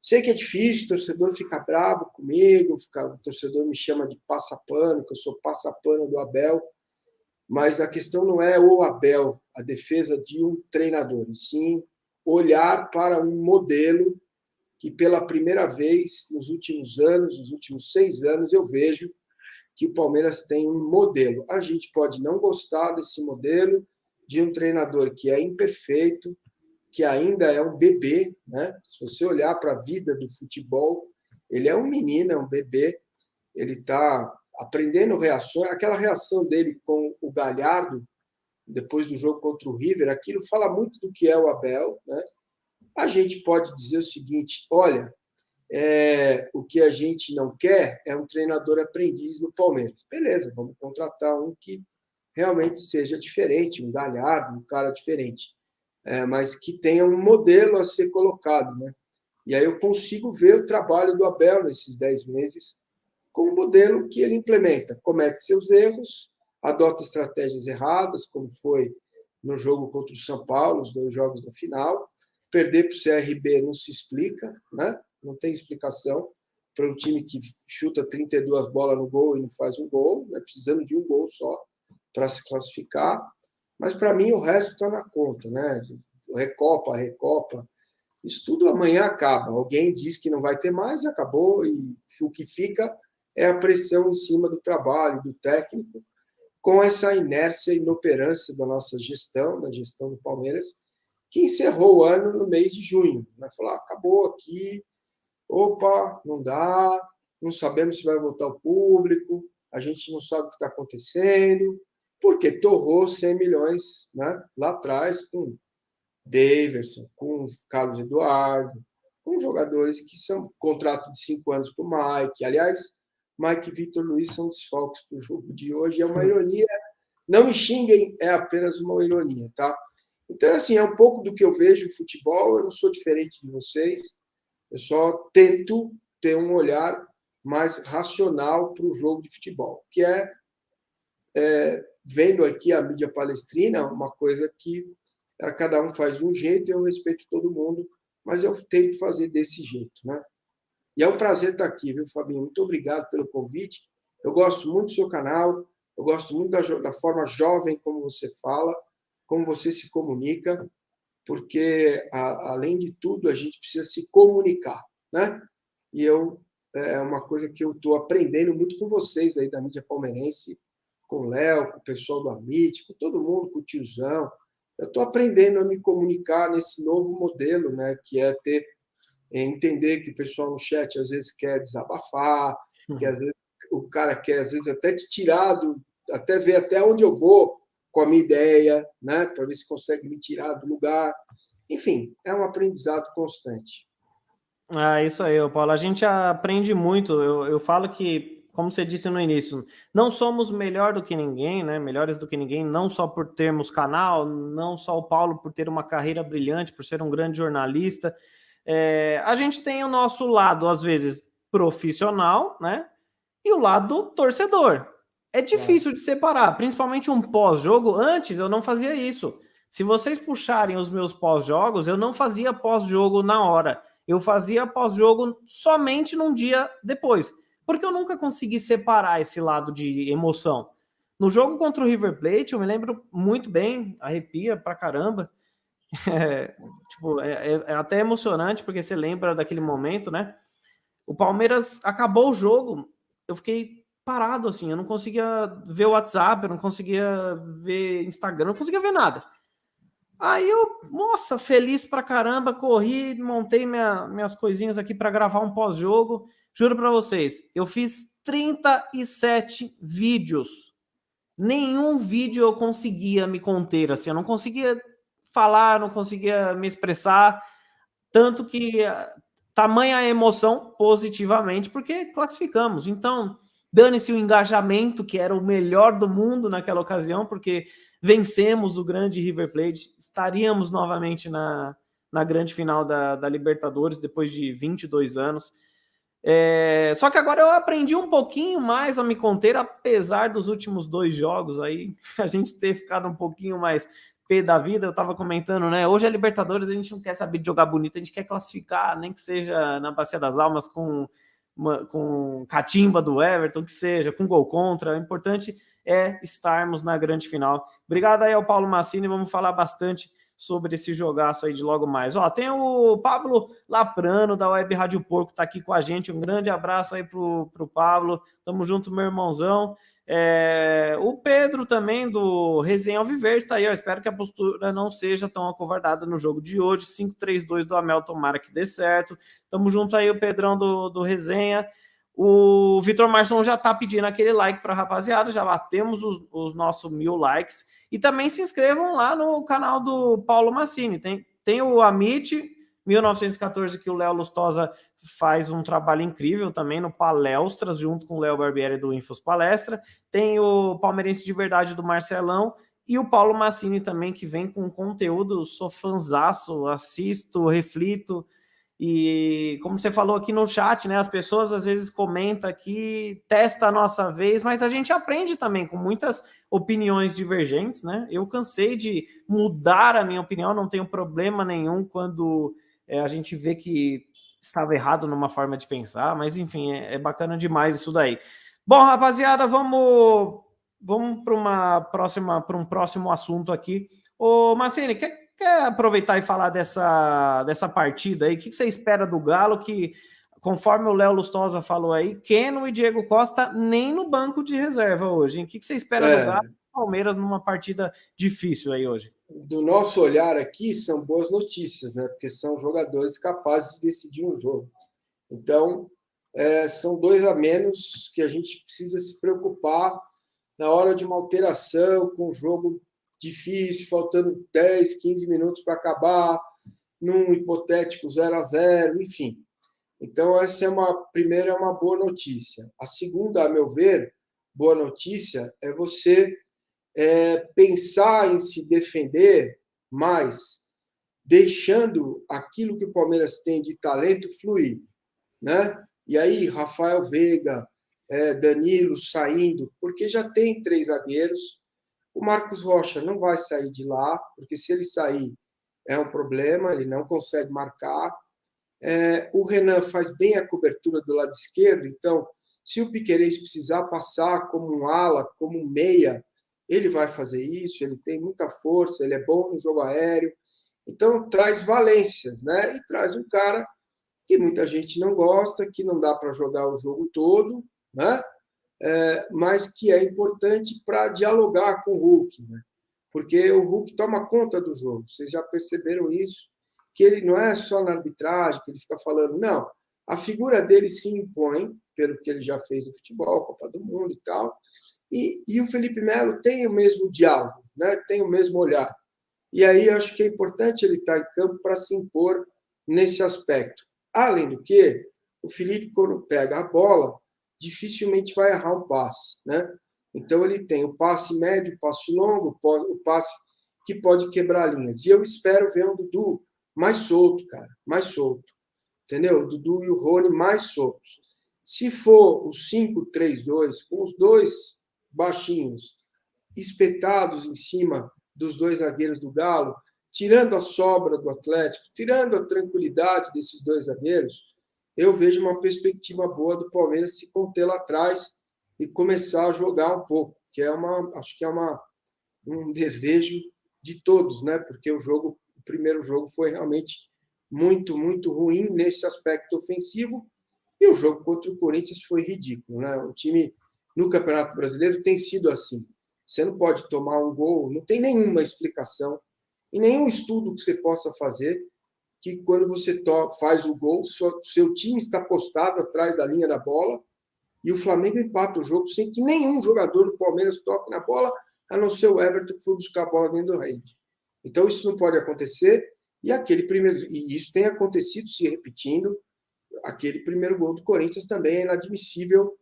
Sei que é difícil, o torcedor fica bravo comigo, o torcedor me chama de passapano, que eu sou passapano do Abel, mas a questão não é o Abel, a defesa de um treinador, e sim olhar para um modelo que, pela primeira vez nos últimos anos, nos últimos 6 anos, eu vejo que o Palmeiras tem um modelo. A gente pode não gostar desse modelo de um treinador que é imperfeito, que ainda é um bebê, né? Se você olhar para a vida do futebol, ele é um menino, é um bebê, ele está aprendendo reações. Aquela reação dele com o Galhardo, depois do jogo contra o River, aquilo fala muito do que é o Abel, né? A gente pode dizer o seguinte, olha, o que a gente não quer é um treinador aprendiz no Palmeiras. Beleza, vamos contratar um que realmente seja diferente, um Galhardo, um cara diferente, mas que tenha um modelo a ser colocado, né? E aí eu consigo ver o trabalho do Abel nesses 10 meses com o modelo que ele implementa. Comete seus erros, adota estratégias erradas, como foi no jogo contra o São Paulo, os 2 jogos da final. Perder para o CRB não se explica, né? Não tem explicação para um time que chuta 32 bolas no gol e não faz um gol, né? Precisando de um gol só para se classificar. Mas, para mim, o resto está na conta, né? Recopa. Isso tudo amanhã acaba. Alguém diz que não vai ter mais, acabou, e o que fica é a pressão em cima do trabalho, do técnico, com essa inércia e inoperância da nossa gestão, da gestão do Palmeiras, que encerrou o ano no mês de junho. Né? Falou, acabou aqui, opa, não dá, não sabemos se vai voltar o público, a gente não sabe o que está acontecendo, porque torrou 100 milhões, né, lá atrás com Daverson, com Carlos Eduardo, com jogadores que são contrato de 5 anos para o Mike. Aliás, Mike e Vitor Luiz são desfalques para o jogo de hoje. É uma ironia. Não me xinguem, é apenas uma ironia, tá? Então, assim, é um pouco do que eu vejo no futebol. Eu não sou diferente de vocês. Eu só tento ter um olhar mais racional para o jogo de futebol, que vendo aqui a mídia palestrina, uma coisa que cada um faz de um jeito, eu respeito todo mundo, mas eu tento fazer desse jeito, né? E é um prazer estar aqui, viu, Fabinho? Muito obrigado pelo convite. Eu gosto muito do seu canal, eu gosto muito da forma jovem como você fala, como você se comunica, porque, além de tudo, a gente precisa se comunicar, né? E é uma coisa que eu estou aprendendo muito com vocês aí da mídia palmeirense, com o Léo, com o pessoal do Amit, com todo mundo, com o Tiozão. Eu estou aprendendo a me comunicar nesse novo modelo, né? Que é entender que o pessoal no chat às vezes quer desabafar, que às vezes o cara quer às vezes até te tirar até ver até onde eu vou com a minha ideia, né? Para ver se consegue me tirar do lugar. Enfim, é um aprendizado constante. Isso aí, Paulo. A gente aprende muito. Eu falo que, como você disse no início, não somos melhor do que ninguém, né? Melhores do que ninguém, não só por termos canal, não só o Paulo por ter uma carreira brilhante, por ser um grande jornalista. A gente tem o nosso lado, às vezes, profissional, né? E o lado torcedor. É difícil de separar, principalmente um pós-jogo. Antes eu não fazia isso. Se vocês puxarem os meus pós-jogos, eu não fazia pós-jogo na hora. Eu fazia pós-jogo somente num dia depois. Porque eu nunca consegui separar esse lado de emoção. No jogo contra o River Plate, eu me lembro muito bem, arrepia pra caramba. É até emocionante, porque você lembra daquele momento, né? O Palmeiras acabou o jogo, eu fiquei parado, assim, eu não conseguia ver o WhatsApp, eu não conseguia ver Instagram, eu não conseguia ver nada. Aí nossa, feliz pra caramba, corri, montei minhas coisinhas aqui para gravar um pós-jogo. Juro para vocês, eu fiz 37 vídeos. Nenhum vídeo eu conseguia me conter, assim, eu não conseguia falar, não conseguia me expressar, tanto que tamanha a emoção positivamente, porque classificamos. Então, dane-se o engajamento, que era o melhor do mundo naquela ocasião, porque vencemos o grande River Plate, estaríamos novamente na grande final da Libertadores, depois de 22 anos. Só que agora eu aprendi um pouquinho mais a me conter, apesar dos últimos 2 jogos aí, a gente ter ficado um pouquinho mais pé da vida. Eu tava comentando, né? Hoje a Libertadores a gente não quer saber de jogar bonito, a gente quer classificar, nem que seja na Bacia das Almas com catimba do Everton, que seja, com gol contra. O importante é estarmos na grande final. Obrigado aí ao Paulo Massini, vamos falar bastante sobre esse jogaço aí de logo mais. Ó, tem o Pablo Laprano, da Web Rádio Porco, tá aqui com a gente. Um grande abraço aí pro Pablo. Tamo junto, meu irmãozão. O Pedro também, do Resenha Alviverde, tá aí. Eu espero que a postura não seja tão acovardada no jogo de hoje. 5-3-2 do Amel, tomara que dê certo. Tamo junto aí, o Pedrão do Resenha. O Vitor Marçom já tá pedindo aquele like pra rapaziada. Já batemos os nossos 1000 likes. E também se inscrevam lá no canal do Paulo Massini. Tem o Amit 1914, que o Léo Lustosa faz um trabalho incrível também no Palestras, junto com o Léo Barbieri do Infos Palestra. Tem o Palmeirense de Verdade do Marcelão e o Paulo Massini também, que vem com conteúdo. Sou fanzaço, assisto, reflito. E como você falou aqui no chat, né, as pessoas às vezes comentam aqui, testa a nossa vez, mas a gente aprende também com muitas opiniões divergentes, né? Eu cansei de mudar a minha opinião, não tenho problema nenhum quando a gente vê que estava errado numa forma de pensar, mas enfim, é bacana demais isso daí. Bom, rapaziada, vamos para um próximo assunto aqui. Ô, Massini, quer aproveitar e falar dessa partida aí? O que você espera do Galo, que, conforme o Léo Lustosa falou aí, Keno e Diego Costa nem no banco de reserva hoje, hein? O que você espera do Galo e do Palmeiras numa partida difícil aí hoje? Do nosso olhar aqui, são boas notícias, né? Porque são jogadores capazes de decidir um jogo. Então, são 2 a menos que a gente precisa se preocupar na hora de uma alteração, com o jogo difícil, faltando 10, 15 minutos para acabar, num hipotético 0-0, enfim. Então, essa primeira é uma boa notícia. A segunda, a meu ver, boa notícia é você pensar em se defender mais, deixando aquilo que o Palmeiras tem de talento fluir, né? E aí, Rafael Veiga, Danilo saindo, porque já tem 3 zagueiros. O Marcos Rocha não vai sair de lá, porque se ele sair é um problema, ele não consegue marcar. O Renan faz bem a cobertura do lado esquerdo, então, se o Piquerez precisar passar como um ala, como um meia, ele vai fazer isso, ele tem muita força, ele é bom no jogo aéreo. Então, traz valências, né? E traz um cara que muita gente não gosta, que não dá para jogar o jogo todo, né? Mas que é importante para dialogar com o Hulk, né? Porque o Hulk toma conta do jogo. Vocês já perceberam isso? Que ele não é só na arbitragem, que ele fica falando, não. A figura dele se impõe, pelo que ele já fez no futebol, Copa do Mundo e tal. E o Felipe Melo tem o mesmo diálogo, né? Tem o mesmo olhar. E aí eu acho que é importante ele estar em campo para se impor nesse aspecto. Além do que, o Felipe, quando pega a bola, dificilmente vai errar um passe, né? Então, ele tem o passe médio, o passe longo, o passe que pode quebrar linhas. E eu espero ver um Dudu mais solto, cara, mais solto. Entendeu? O Dudu e o Rony mais soltos. Se for o 5-3-2, com os 2 baixinhos espetados em cima dos 2 zagueiros do Galo, tirando a sobra do Atlético, tirando a tranquilidade desses 2 zagueiros, eu vejo uma perspectiva boa do Palmeiras se conter lá atrás e começar a jogar um pouco, que acho que é um desejo de todos, né? Porque o primeiro jogo foi realmente muito, muito ruim nesse aspecto ofensivo, e o jogo contra o Corinthians foi ridículo, né? O time no Campeonato Brasileiro tem sido assim. Você não pode tomar um gol, não tem nenhuma explicação e nenhum estudo que você possa fazer que quando você faz o gol, seu time está postado atrás da linha da bola e o Flamengo empata o jogo sem que nenhum jogador do Palmeiras toque na bola, a não ser o Everton, que foi buscar a bola dentro do rede. Então, isso não pode acontecer. E isso tem acontecido, se repetindo. Aquele primeiro gol do Corinthians também é inadmissível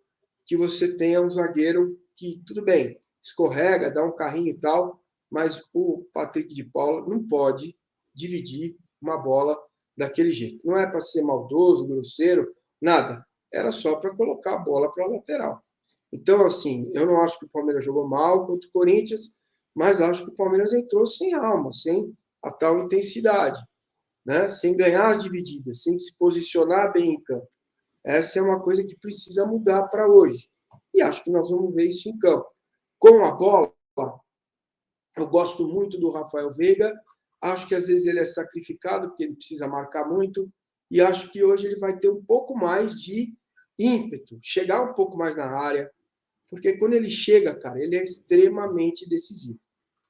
que você tenha um zagueiro que, tudo bem, escorrega, dá um carrinho e tal, mas o Patrick de Paula não pode dividir uma bola daquele jeito. Não é para ser maldoso, grosseiro, nada. Era só para colocar a bola para a lateral. Então, assim, eu não acho que o Palmeiras jogou mal contra o Corinthians, mas acho que o Palmeiras entrou sem alma, sem a tal intensidade, né? Sem ganhar as divididas, sem se posicionar bem em campo. Essa é uma coisa que precisa mudar para hoje. E acho que nós vamos ver isso em campo. Com a bola, eu gosto muito do Rafael Veiga, acho que às vezes ele é sacrificado, porque ele precisa marcar muito, e acho que hoje ele vai ter um pouco mais de ímpeto, chegar um pouco mais na área, porque quando ele chega, cara, ele é extremamente decisivo,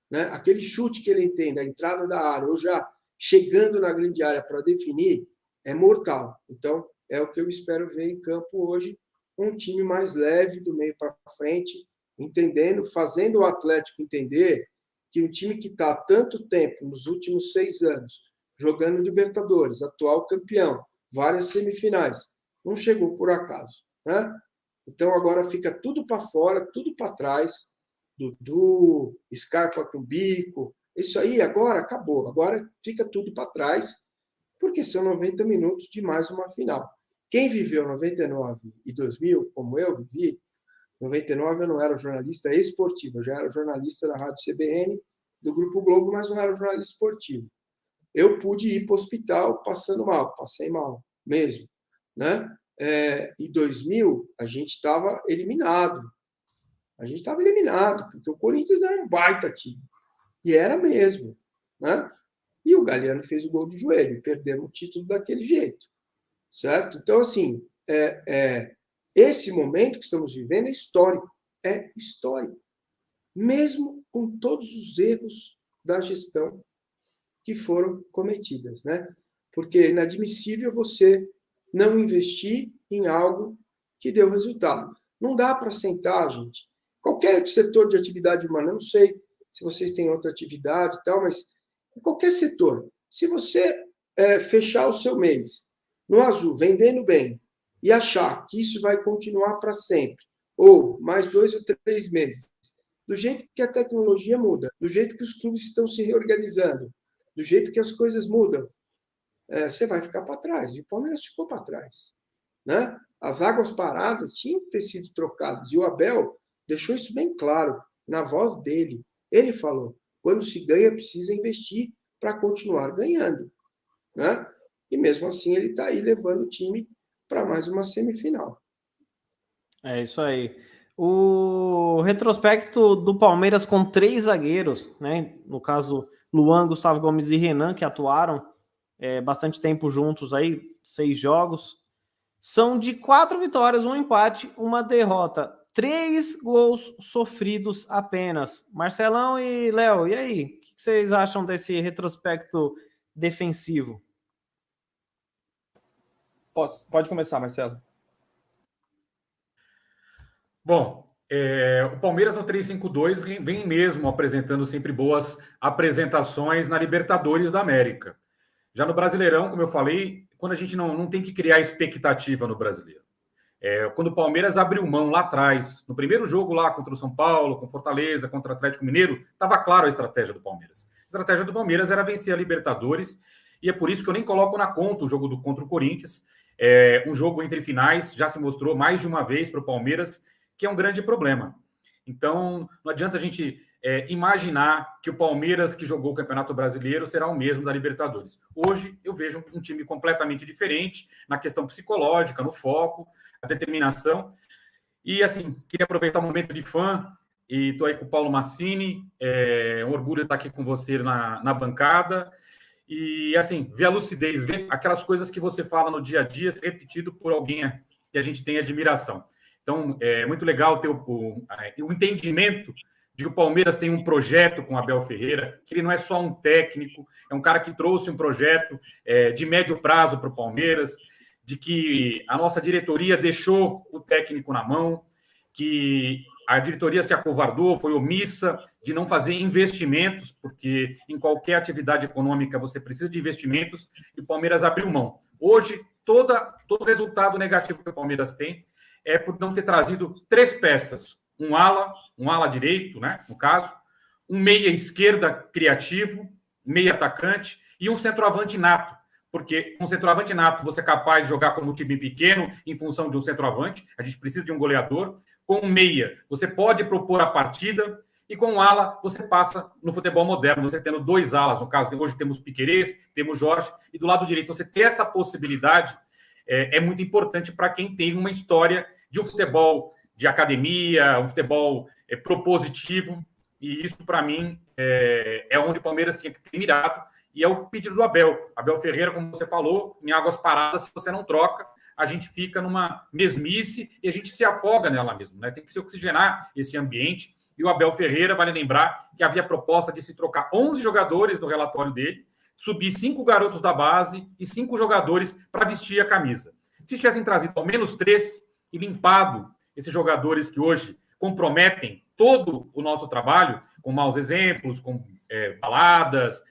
né? Aquele chute que ele tem da entrada da área, ou já chegando na grande área para definir, é mortal. Então, é o que eu espero ver em campo hoje, um time mais leve do meio para frente, entendendo, fazendo o Atlético entender que um time que está há tanto tempo, nos últimos 6 anos, jogando Libertadores, atual campeão, várias semifinais, não chegou por acaso, né? Então agora fica tudo para fora, tudo para trás, Dudu, Scarpa com bico, isso aí agora acabou, agora fica tudo para trás, porque são 90 minutos de mais uma final. Quem viveu 99 e 2000, como eu vivi, 99 eu não era jornalista esportivo, eu já era jornalista da Rádio CBN, do Grupo Globo, mas não era jornalista esportivo. Eu pude ir para o hospital passando mal, passei mal mesmo, né? Em 2000, a gente estava eliminado. A gente estava eliminado, porque o Corinthians era um baita time. E era mesmo, né? E o Galhardo fez o gol de joelho, e perdemos o título daquele jeito, certo? Então, assim, esse momento que estamos vivendo é histórico. É histórico. Mesmo com todos os erros da gestão que foram cometidas, né? Porque é inadmissível você não investir em algo que deu resultado. Não dá para sentar, gente. Qualquer setor de atividade humana, não sei se vocês têm outra atividade e tal, mas em qualquer setor, se você fechar o seu mês no azul, vendendo bem, e achar que isso vai continuar para sempre, ou mais 2 ou 3 meses, do jeito que a tecnologia muda, do jeito que os clubes estão se reorganizando, do jeito que as coisas mudam, você vai ficar para trás. E o Palmeiras ficou para trás, né? As águas paradas tinham que ter sido trocadas. E o Abel deixou isso bem claro na voz dele. Ele falou, quando se ganha, precisa investir para continuar ganhando, né? E mesmo assim ele está aí levando o time para mais uma semifinal. É isso aí. O retrospecto do Palmeiras com 3 zagueiros, né? No caso, Luan, Gustavo Gomes e Renan, que atuaram bastante tempo juntos aí, 6 jogos. São de 4 vitórias, 1 empate, 1 derrota. 3 gols sofridos apenas. Marcelão e Léo, e aí? O que vocês acham desse retrospecto defensivo? Pode começar, Marcelo. Bom, o Palmeiras no 3-5-2 vem mesmo apresentando sempre boas apresentações na Libertadores da América. Já no Brasileirão, como eu falei, quando a gente não tem que criar expectativa no Brasileiro. Quando o Palmeiras abriu mão lá atrás, no primeiro jogo lá contra o São Paulo, com Fortaleza, contra o Atlético Mineiro, estava claro a estratégia do Palmeiras. A estratégia do Palmeiras era vencer a Libertadores, e é por isso que eu nem coloco na conta o jogo contra o Corinthians. Um jogo entre finais, já se mostrou mais de uma vez para o Palmeiras, que é um grande problema. Então, não adianta a gente imaginar que o Palmeiras que jogou o Campeonato Brasileiro será o mesmo da Libertadores. Hoje, eu vejo um time completamente diferente na questão psicológica, no foco, a determinação. E, assim, queria aproveitar o momento de fã, e estou aí com o Paulo Massini, um orgulho estar aqui com você na bancada, e, assim, ver a lucidez, ver aquelas coisas que você fala no dia a dia, repetido por alguém que a gente tem admiração. Então, é muito legal ter o entendimento de que o Palmeiras tem um projeto com o Abel Ferreira, que ele não é só um técnico, é um cara que trouxe um projeto de médio prazo para o Palmeiras, de que a nossa diretoria deixou o técnico na mão, que a diretoria se acovardou, foi omissa de não fazer investimentos, porque em qualquer atividade econômica você precisa de investimentos, e o Palmeiras abriu mão. Hoje, todo resultado negativo que o Palmeiras tem é por não ter trazido 3 peças. Um ala direito, né, no caso, um meia esquerda criativo, meia atacante e um centroavante nato. Porque com um centroavante nato você é capaz de jogar como um time pequeno em função de um centroavante. A gente precisa de um goleador. Com um meia, você pode propor a partida. E com um ala, você passa no futebol moderno, você tendo 2 alas. No caso, hoje temos Piquerez, temos Jorge. E do lado direito, você ter essa possibilidade é muito importante para quem tem uma história de um futebol de academia, um futebol propositivo, e isso, para mim, é onde o Palmeiras tinha que ter mirado, e é o pedido do Abel. Abel Ferreira, como você falou, em águas paradas, se você não troca, a gente fica numa mesmice e a gente se afoga nela mesmo, né? Tem que se oxigenar esse ambiente. E o Abel Ferreira, vale lembrar que havia proposta de se trocar 11 jogadores no relatório dele, subir 5 garotos da base e 5 jogadores para vestir a camisa. Se tivessem trazido ao menos 3 e limpado esses jogadores que hoje comprometem todo o nosso trabalho, com maus exemplos, com baladas,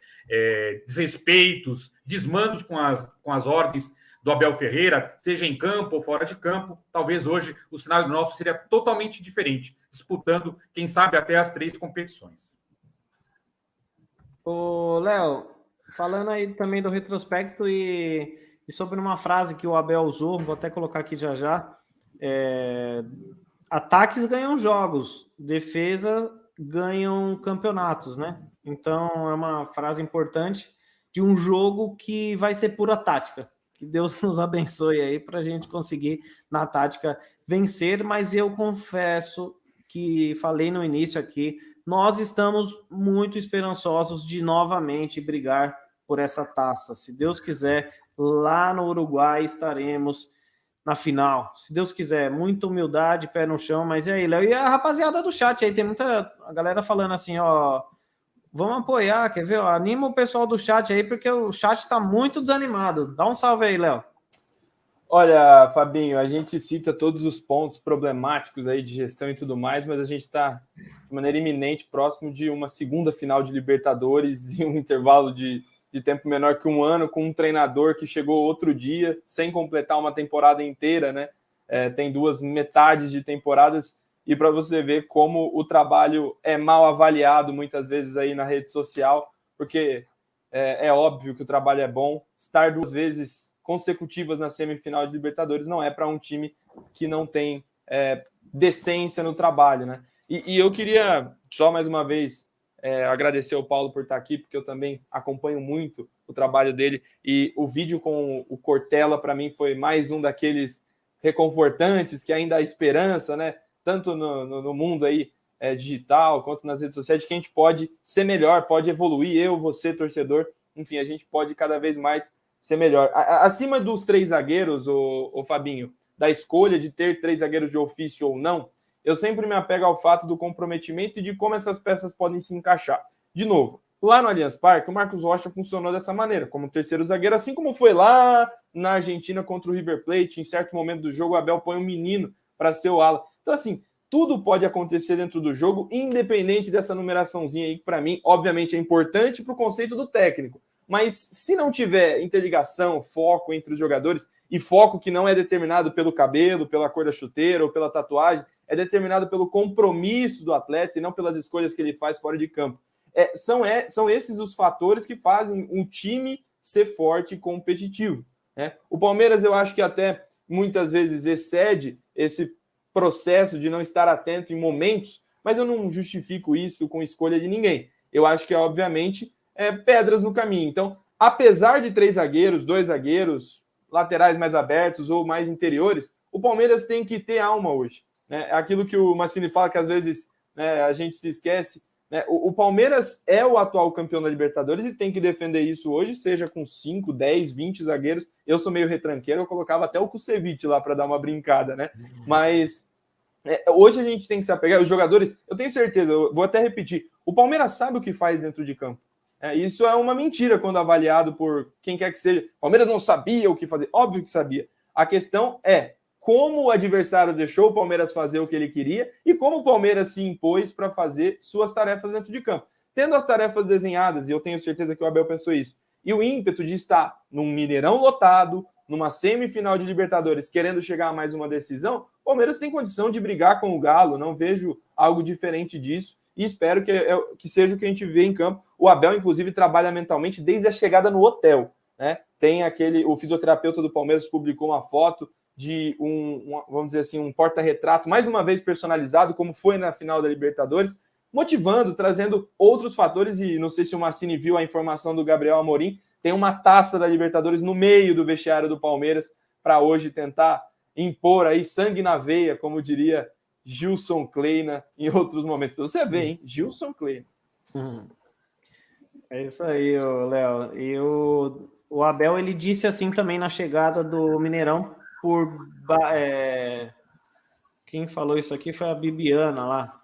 desrespeitos, desmandos com as ordens do Abel Ferreira, seja em campo ou fora de campo, talvez hoje o cenário nosso seria totalmente diferente, disputando, quem sabe, até as 3 competições. Ô, Léo, falando aí também do retrospecto e sobre uma frase que o Abel usou, vou até colocar aqui já, ataques ganham jogos, defesa ganham campeonatos, né? Então é uma frase importante de um jogo que vai ser pura tática. Que Deus nos abençoe aí para a gente conseguir, na tática, vencer, mas eu confesso que falei no início aqui, nós estamos muito esperançosos de novamente brigar por essa taça. Se Deus quiser, lá no Uruguai estaremos na final. Se Deus quiser, muita humildade, pé no chão, mas e aí, Léo? E a rapaziada do chat aí, tem muita a galera falando assim, ó, vamos apoiar, quer ver? Ó, anima o pessoal do chat aí, porque o chat está muito desanimado. Dá um salve aí, Léo. Olha, Fabinho, a gente cita todos os pontos problemáticos aí de gestão e tudo mais, mas a gente está, de maneira iminente, próximo de uma segunda final de Libertadores e um intervalo de tempo menor que um ano, com um treinador que chegou outro dia, sem completar uma temporada inteira, né? Tem 2 metades de temporadas, e para você ver como o trabalho é mal avaliado muitas vezes aí na rede social, porque é óbvio que o trabalho é bom. Estar 2 vezes consecutivas na semifinal de Libertadores não é para um time que não tem decência no trabalho, né? E eu queria, só mais uma vez, agradecer ao Paulo por estar aqui, porque eu também acompanho muito o trabalho dele, e o vídeo com o Cortella, para mim, foi mais um daqueles reconfortantes, que ainda há esperança, né? Tanto no mundo aí digital, quanto nas redes sociais, de que a gente pode ser melhor, pode evoluir, eu, você, torcedor, enfim, a gente pode cada vez mais ser melhor. Acima dos 3 zagueiros, o Fabinho, da escolha de ter 3 zagueiros de ofício ou não, eu sempre me apego ao fato do comprometimento e de como essas peças podem se encaixar. De novo, lá no Allianz Parque, o Marcos Rocha funcionou dessa maneira, como terceiro zagueiro, assim como foi lá na Argentina contra o River Plate. Em certo momento do jogo, o Abel põe um menino para ser o ala. Então, assim, tudo pode acontecer dentro do jogo, independente dessa numeraçãozinha aí, que para mim, obviamente, é importante para o conceito do técnico. Mas se não tiver interligação, foco entre os jogadores, e foco que não é determinado pelo cabelo, pela cor da chuteira ou pela tatuagem, é determinado pelo compromisso do atleta e não pelas escolhas que ele faz fora de campo. São esses os fatores que fazem um time ser forte e competitivo, né? O Palmeiras, eu acho que até muitas vezes excede esse processo de não estar atento em momentos, mas eu não justifico isso com escolha de ninguém. Eu acho que, obviamente, pedras no caminho. Então, apesar de 3 zagueiros, 2 zagueiros, laterais mais abertos ou mais interiores, o Palmeiras tem que ter alma hoje, né? Aquilo que o Massini fala, que às vezes, né, a gente se esquece, né? O Palmeiras é o atual campeão da Libertadores e tem que defender isso hoje, seja com 5, 10, 20 zagueiros. Eu sou meio retranqueiro, eu colocava até o Kusevich lá para dar uma brincada, né? Mas hoje a gente tem que se apegar. Os jogadores, eu tenho certeza, eu vou até repetir, o Palmeiras sabe o que faz dentro de campo. Isso é uma mentira quando avaliado por quem quer que seja. O Palmeiras não sabia o que fazer. Óbvio que sabia. A questão é como o adversário deixou o Palmeiras fazer o que ele queria e como o Palmeiras se impôs para fazer suas tarefas dentro de campo. Tendo as tarefas desenhadas, e eu tenho certeza que o Abel pensou isso, e o ímpeto de estar num Mineirão lotado, numa semifinal de Libertadores, querendo chegar a mais uma decisão, o Palmeiras tem condição de brigar com o Galo. Não vejo algo diferente disso. E espero que seja o que a gente vê em campo. O Abel, inclusive, trabalha mentalmente desde a chegada no hotel, né? Tem o fisioterapeuta do Palmeiras publicou uma foto de vamos dizer assim, um porta-retrato, mais uma vez personalizado, como foi na final da Libertadores, motivando, trazendo outros fatores. E não sei se o Massini viu a informação do Gabriel Amorim, tem uma taça da Libertadores no meio do vestiário do Palmeiras para hoje tentar impor aí sangue na veia, como diria Gilson Kleina em outros momentos. Você vê, hein? Gilson Kleina. É isso aí, Léo. E o Abel, ele disse assim também na chegada do Mineirão quem falou isso aqui foi a Bibiana lá.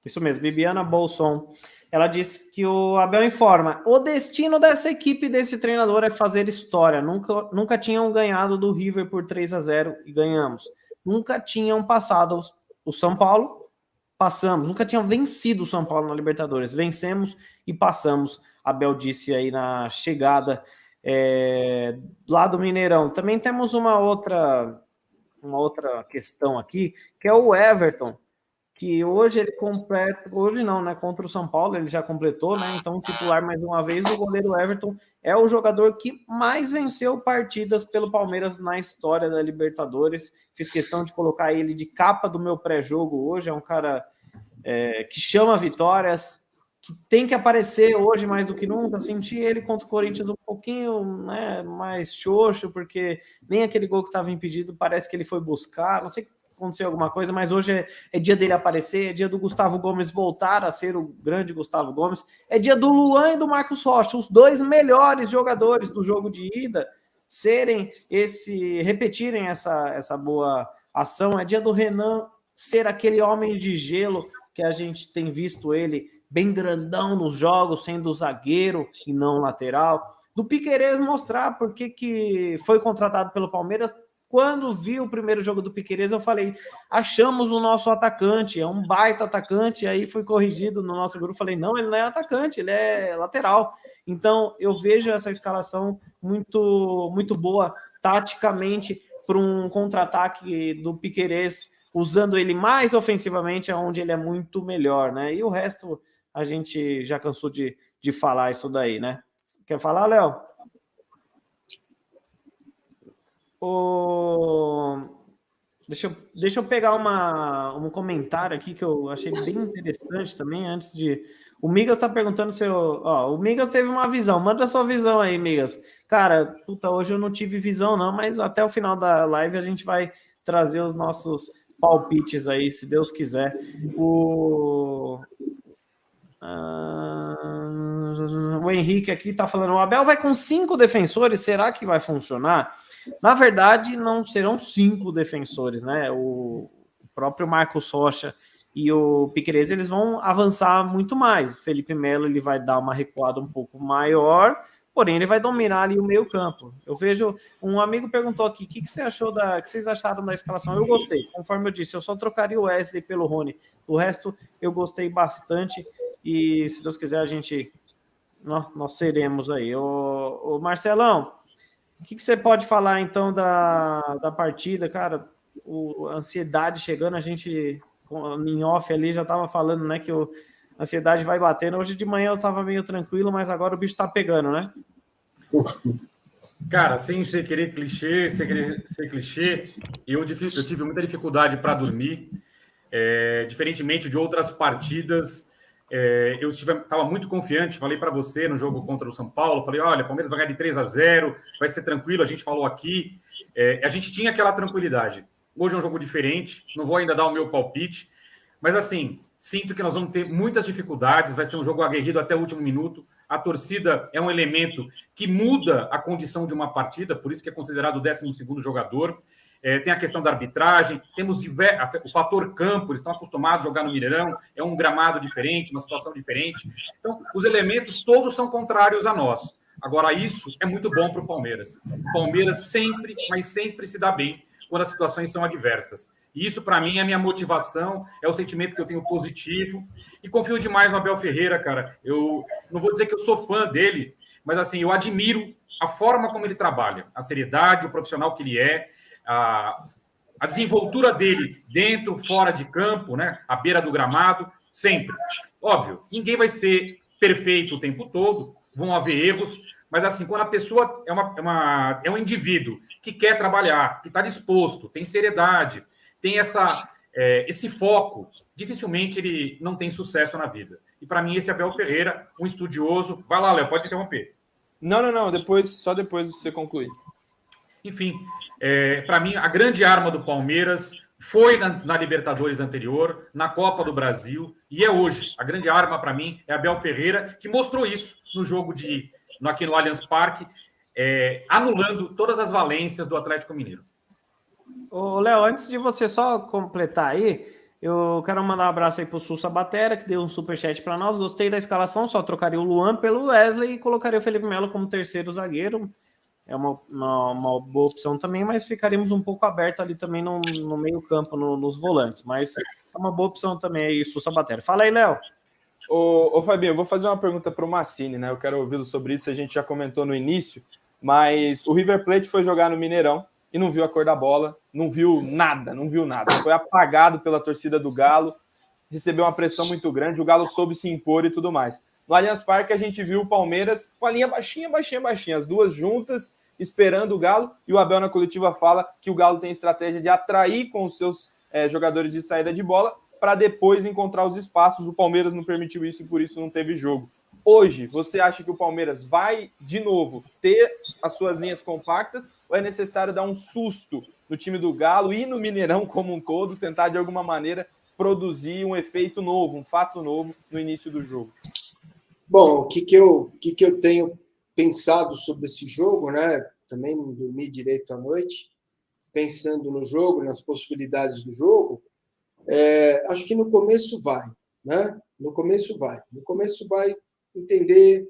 Isso mesmo, Bibiana Bolson. Ela disse que o Abel informa: o destino dessa equipe, desse treinador, é fazer história. Nunca tinham ganhado do River por 3-0 e ganhamos. Nunca tinham passado o São Paulo, passamos. Nunca tinham vencido o São Paulo na Libertadores. Vencemos e passamos. Abel disse aí na chegada lá do Mineirão. Também temos uma outra questão aqui, que é o Everton, que hoje ele completa, hoje não, né? Contra o São Paulo ele já completou, né? Então, titular mais uma vez, o goleiro Everton é o jogador que mais venceu partidas pelo Palmeiras na história da Libertadores. Fiz questão de colocar ele de capa do meu pré-jogo hoje. É um cara que chama vitórias, que tem que aparecer hoje mais do que nunca. Senti ele contra o Corinthians um pouquinho, né, mais xoxo, porque nem aquele gol que estava impedido parece que ele foi buscar. Não sei se aconteceu alguma coisa, mas hoje é dia dele aparecer, é dia do Gustavo Gomes voltar a ser o grande Gustavo Gomes, é dia do Luan e do Marcos Rocha, os dois melhores jogadores do jogo de ida, repetirem essa boa ação. É dia do Renan ser aquele homem de gelo que a gente tem visto ele bem grandão nos jogos, sendo zagueiro e não lateral. Do Piquerez mostrar por que foi contratado pelo Palmeiras. Quando vi o primeiro jogo do Piquerez, eu falei: achamos o nosso atacante, é um baita atacante. Aí fui corrigido no nosso grupo, falei: não, ele não é atacante, ele é lateral. Então, eu vejo essa escalação muito, muito boa, taticamente, para um contra-ataque do Piquerez, usando ele mais ofensivamente, onde ele é muito melhor, né? E o resto, a gente já cansou de falar isso daí, né? Quer falar, Léo? Deixa eu pegar um comentário aqui que eu achei bem interessante também, antes de... O Migas está perguntando se o Migas teve uma visão. Manda a sua visão aí, Migas. Cara, hoje eu não tive visão não, mas até o final da live a gente vai trazer os nossos palpites aí, se Deus quiser. O Henrique aqui está falando: o Abel vai com 5 defensores, será que vai funcionar? Na verdade, não serão 5 defensores, né? O próprio Marcos Rocha e o Piquerez, eles vão avançar muito mais. O Felipe Melo, ele vai dar uma recuada um pouco maior, porém ele vai dominar ali o meio campo. Eu vejo, um amigo perguntou aqui: o que vocês acharam da escalação? Eu gostei, conforme eu disse, eu só trocaria o Wesley pelo Rony. O resto eu gostei bastante e, se Deus quiser, nós seremos aí. O Marcelão, o que você pode falar, então, da partida, cara? A ansiedade chegando, a gente, em off ali, já estava falando, né, que a ansiedade vai batendo. Hoje de manhã eu estava meio tranquilo, mas agora o bicho está pegando, né? Cara, sem ser querer clichê, eu tive muita dificuldade para dormir. Diferentemente de outras partidas, eu estava muito confiante. Falei para você no jogo contra o São Paulo, falei: olha, Palmeiras vai ganhar de 3-0, vai ser tranquilo. A gente falou aqui, a gente tinha aquela tranquilidade. Hoje é um jogo diferente, não vou ainda dar o meu palpite, mas assim, sinto que nós vamos ter muitas dificuldades. Vai ser um jogo aguerrido até o último minuto. A torcida é um elemento que muda a condição de uma partida, por isso que é considerado o 12º jogador. Tem a questão da arbitragem, temos o fator campo, eles estão acostumados a jogar no Mineirão, é um gramado diferente, uma situação diferente. Então, os elementos todos são contrários a nós. Agora, isso é muito bom para o Palmeiras. O Palmeiras sempre, mas sempre se dá bem quando as situações são adversas. E isso, para mim, é a minha motivação, é o sentimento que eu tenho positivo. E confio demais no Abel Ferreira, cara. Eu não vou dizer que eu sou fã dele, mas assim, eu admiro a forma como ele trabalha, a seriedade, o profissional que ele é, a desenvoltura dele dentro, fora de campo, né? À beira do gramado, sempre. Óbvio, ninguém vai ser perfeito o tempo todo, vão haver erros, mas assim, quando a pessoa é um indivíduo que quer trabalhar, que está disposto, tem seriedade, tem esse foco, dificilmente ele não tem sucesso na vida. E para mim, esse é Abel Ferreira, um estudioso. Vai lá, Léo, pode interromper. Não, só depois você concluir. Enfim, para mim, a grande arma do Palmeiras foi na Libertadores anterior, na Copa do Brasil, e é hoje. A grande arma para mim é Abel Ferreira, que mostrou isso no jogo aqui no Allianz Parque, anulando todas as valências do Atlético Mineiro. Ô, Léo, antes de você só completar aí, eu quero mandar um abraço aí pro Sul Sabatera, que deu um superchat para nós. Gostei da escalação, só trocaria o Luan pelo Wesley e colocaria o Felipe Melo como terceiro zagueiro. É uma boa opção também, mas ficaríamos um pouco aberto ali também no meio campo, nos volantes. Mas é uma boa opção também aí, Sul Sabatera. Fala aí, Léo. Ô Fabinho, eu vou fazer uma pergunta para o Massini, né? Eu quero ouvi-lo sobre isso, a gente já comentou no início, mas o River Plate foi jogar no Mineirão e não viu a cor da bola, não viu nada. Foi apagado pela torcida do Galo, recebeu uma pressão muito grande, o Galo soube se impor e tudo mais. No Allianz Parque a gente viu o Palmeiras com a linha baixinha, as duas juntas, esperando o Galo, e o Abel na coletiva fala que o Galo tem estratégia de atrair com os seus jogadores de saída de bola para depois encontrar os espaços. O Palmeiras não permitiu isso e por isso não teve jogo. Hoje, você acha que o Palmeiras vai, de novo, ter as suas linhas compactas ou é necessário dar um susto no time do Galo e no Mineirão como um todo, tentar de alguma maneira produzir um efeito novo, um fato novo no início do jogo? Bom, o que eu tenho pensado sobre esse jogo, né? Também não dormi direito à noite, pensando no jogo, nas possibilidades do jogo. Acho que no começo vai, né? No começo vai entender,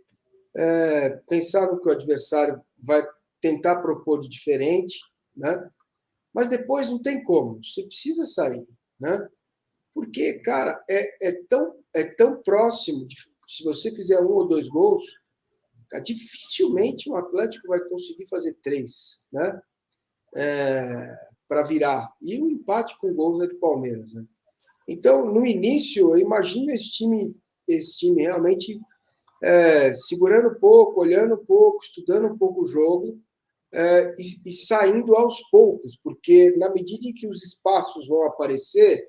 pensar no que o adversário vai tentar propor de diferente, né? Mas depois não tem como, você precisa sair, né? Porque, cara, é tão próximo, se você fizer 1 ou 2 gols, dificilmente o Atlético vai conseguir fazer 3, né? Para virar. E o empate com gols é do Palmeiras, né? Então, no início, eu imagino esse time realmente segurando um pouco, olhando um pouco, estudando um pouco o jogo e saindo aos poucos, porque na medida em que os espaços vão aparecer,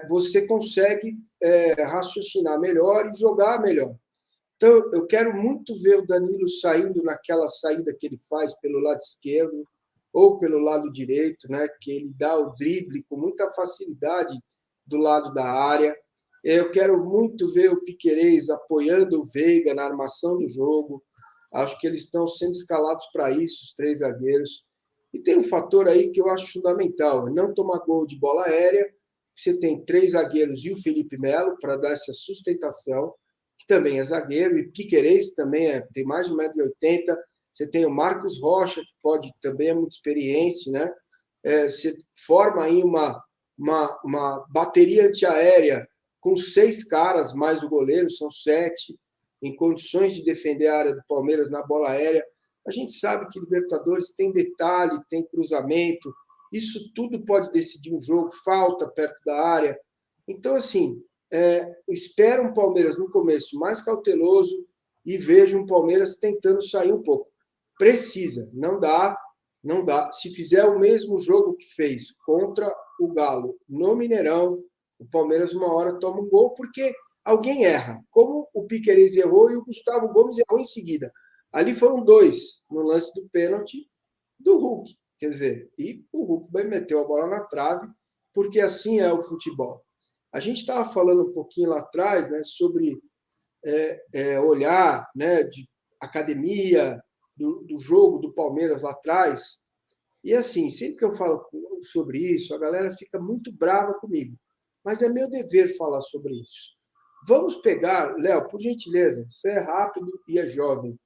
você consegue raciocinar melhor e jogar melhor. Então, eu quero muito ver o Danilo saindo naquela saída que ele faz pelo lado esquerdo ou pelo lado direito, né, que ele dá o drible com muita facilidade do lado da área. Eu quero muito ver o Piquerez apoiando o Veiga na armação do jogo. Acho que eles estão sendo escalados para isso, os 3 zagueiros. E tem um fator aí que eu acho fundamental, não tomar gol de bola aérea. Você tem 3 zagueiros e o Felipe Melo para dar essa sustentação, que também é zagueiro, e Piquerez também tem mais de 1,80 m. Você tem o Marcos Rocha, que também é muito experiente, né? Você forma aí uma bateria antiaérea com 6 caras, mais o goleiro, são 7, em condições de defender a área do Palmeiras na bola aérea. A gente sabe que Libertadores tem detalhe, tem cruzamento, isso tudo pode decidir um jogo, falta perto da área. Então, assim, espero um Palmeiras no começo mais cauteloso e vejo um Palmeiras tentando sair um pouco. Precisa, não dá. Se fizer o mesmo jogo que fez contra o Galo no Mineirão, o Palmeiras uma hora toma um gol porque alguém erra, como o Piquerez errou e o Gustavo Gomes errou em seguida. Ali foram 2 no lance do pênalti do Hulk, quer dizer, e o Hulk vai meter a bola na trave, porque assim é o futebol. A gente estava falando um pouquinho lá atrás, né, sobre olhar, né, de academia, do jogo do Palmeiras lá atrás. E assim, sempre que eu falo sobre isso, a galera fica muito brava comigo. Mas é meu dever falar sobre isso. Vamos pegar, Léo, por gentileza, você é rápido e é jovem.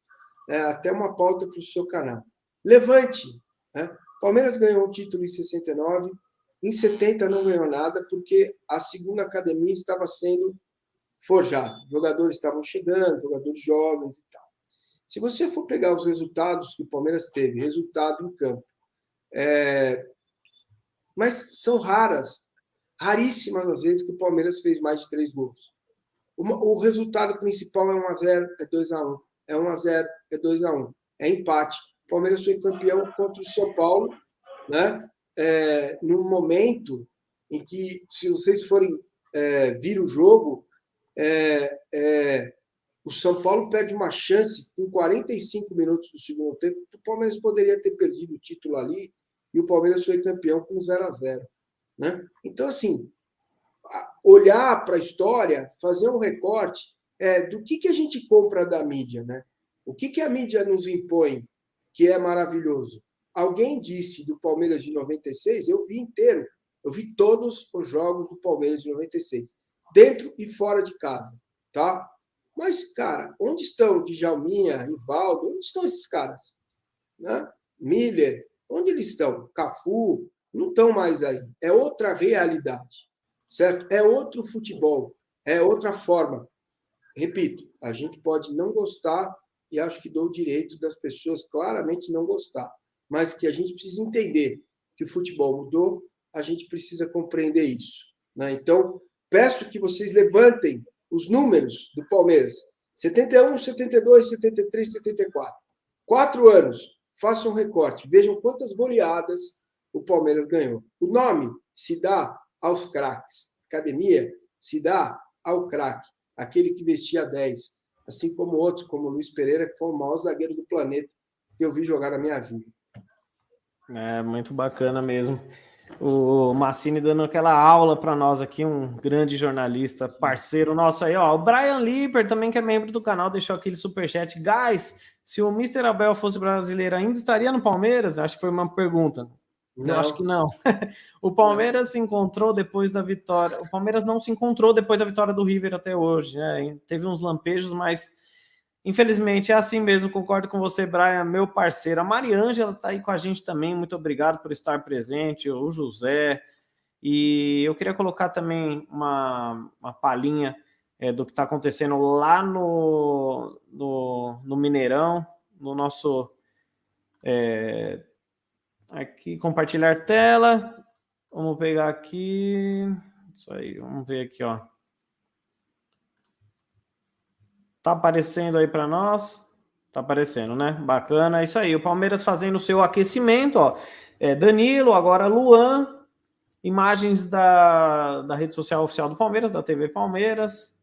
Até uma pauta para o seu canal. Levante. Né? Palmeiras ganhou um título em 69, em 70 não ganhou nada, porque a segunda academia estava sendo forjada. Jogadores estavam chegando, jogadores jovens e tal. Se você for pegar os resultados que o Palmeiras teve, resultado em campo, mas são raríssimas as vezes que o Palmeiras fez mais de 3 gols. O resultado principal é 1-0, é 2-1, é 1-0, é 2-1, é empate. O Palmeiras foi campeão contra o São Paulo, né? Num momento em que, se vocês forem vir o jogo, o São Paulo perde uma chance com 45 minutos do segundo tempo. O Palmeiras poderia ter perdido o título ali e o Palmeiras foi campeão com 0-0. né? Então, assim, olhar para a história, fazer um recorte do que a gente compra da mídia, né? O que a mídia nos impõe, que é maravilhoso. Alguém disse do Palmeiras de 96, eu vi inteiro, eu vi todos os jogos do Palmeiras de 96, dentro e fora de casa, tá? Mas, cara, onde estão Djalminha, Rivaldo, onde estão esses caras? Né? Miller, onde eles estão? Cafu, não estão mais aí. É outra realidade, certo? É outro futebol, é outra forma. Repito, a gente pode não gostar, e acho que dou o direito das pessoas claramente não gostar, mas que a gente precisa entender que o futebol mudou, a gente precisa compreender isso, né? Então, peço que vocês levantem os números do Palmeiras, 71, 72, 73, 74. 4 anos, façam um recorte, vejam quantas goleadas o Palmeiras ganhou. O nome se dá aos craques. Academia se dá ao craque, aquele que vestia 10, assim como outros, como o Luiz Pereira, que foi o maior zagueiro do planeta que eu vi jogar na minha vida. É muito bacana mesmo. O Massini dando aquela aula para nós aqui, um grande jornalista, parceiro nosso aí, ó. O Brian Liper também, que é membro do canal, deixou aquele superchat. Guys, se o Mr. Abel fosse brasileiro, ainda estaria no Palmeiras? Acho que foi uma pergunta. Não. Eu acho que não. O Palmeiras não se encontrou depois da vitória. O Palmeiras não se encontrou depois da vitória do River até hoje, né? Teve uns lampejos, mas infelizmente é assim mesmo. Concordo com você, Brian, meu parceiro. A Mariângela está aí com a gente também. Muito obrigado por estar presente. O José. E eu queria colocar também uma palhinha do que está acontecendo lá no Mineirão, no nosso. Aqui, compartilhar tela. Vamos pegar aqui. Isso aí, vamos ver aqui, ó. Tá aparecendo aí para nós? Tá aparecendo, né? Bacana. Isso aí, o Palmeiras fazendo o seu aquecimento, ó. Danilo, agora Luan. Imagens da rede social oficial do Palmeiras, da TV Palmeiras.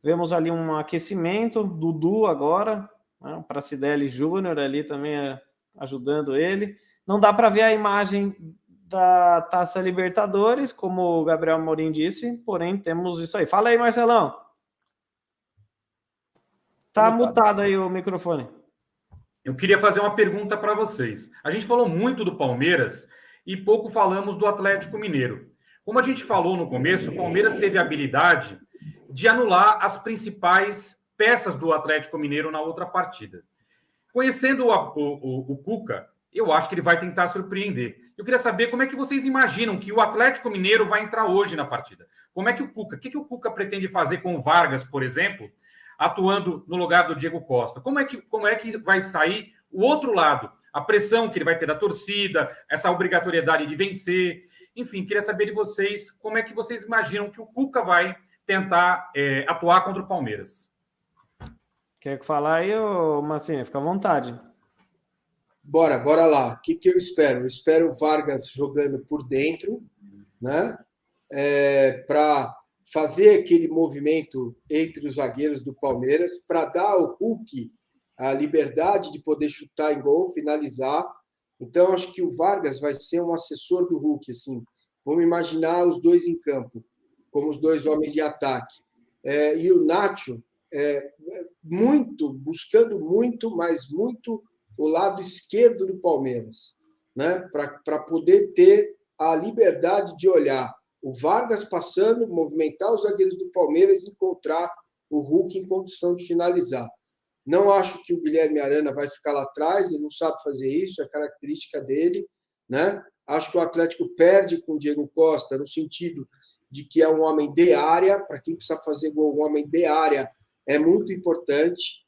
Vemos ali um aquecimento. Dudu agora, né? Para Cidelli Júnior ali também ajudando ele. Não dá para ver a imagem da Taça Libertadores, como o Gabriel Amorim disse, porém temos isso aí. Fala aí, Marcelão. Tá mutado aí o microfone. Eu queria fazer uma pergunta para vocês. A gente falou muito do Palmeiras e pouco falamos do Atlético Mineiro. Como a gente falou no começo, o Palmeiras teve a habilidade de anular as principais peças do Atlético Mineiro na outra partida. Conhecendo o Cuca, eu acho que ele vai tentar surpreender. Eu queria saber como é que vocês imaginam que o Atlético Mineiro vai entrar hoje na partida. Como é que o que o Cuca pretende fazer com o Vargas, por exemplo, atuando no lugar do Diego Costa? Como é que vai sair o outro lado? A pressão que ele vai ter da torcida, essa obrigatoriedade de vencer. Enfim, queria saber de vocês como é que vocês imaginam que o Cuca vai tentar atuar contra o Palmeiras. Quer falar aí, Massini? Fica à vontade. Bora lá. O que eu espero? Eu espero o Vargas jogando por dentro, né? Para fazer aquele movimento entre os zagueiros do Palmeiras, para dar ao Hulk a liberdade de poder chutar em gol, finalizar. Então, acho que o Vargas vai ser um assessor do Hulk, assim. Vamos imaginar os dois em campo, como os dois homens de ataque. E o Nacho, buscando muito, mas muito o lado esquerdo do Palmeiras, né? Para poder ter a liberdade de olhar o Vargas passando, movimentar os zagueiros do Palmeiras e encontrar o Hulk em condição de finalizar. Não acho que o Guilherme Arana vai ficar lá atrás, ele não sabe fazer isso, é característica dele, né? Acho que o Atlético perde com o Diego Costa, no sentido de que é um homem de área, para quem precisa fazer gol, um homem de área é muito importante.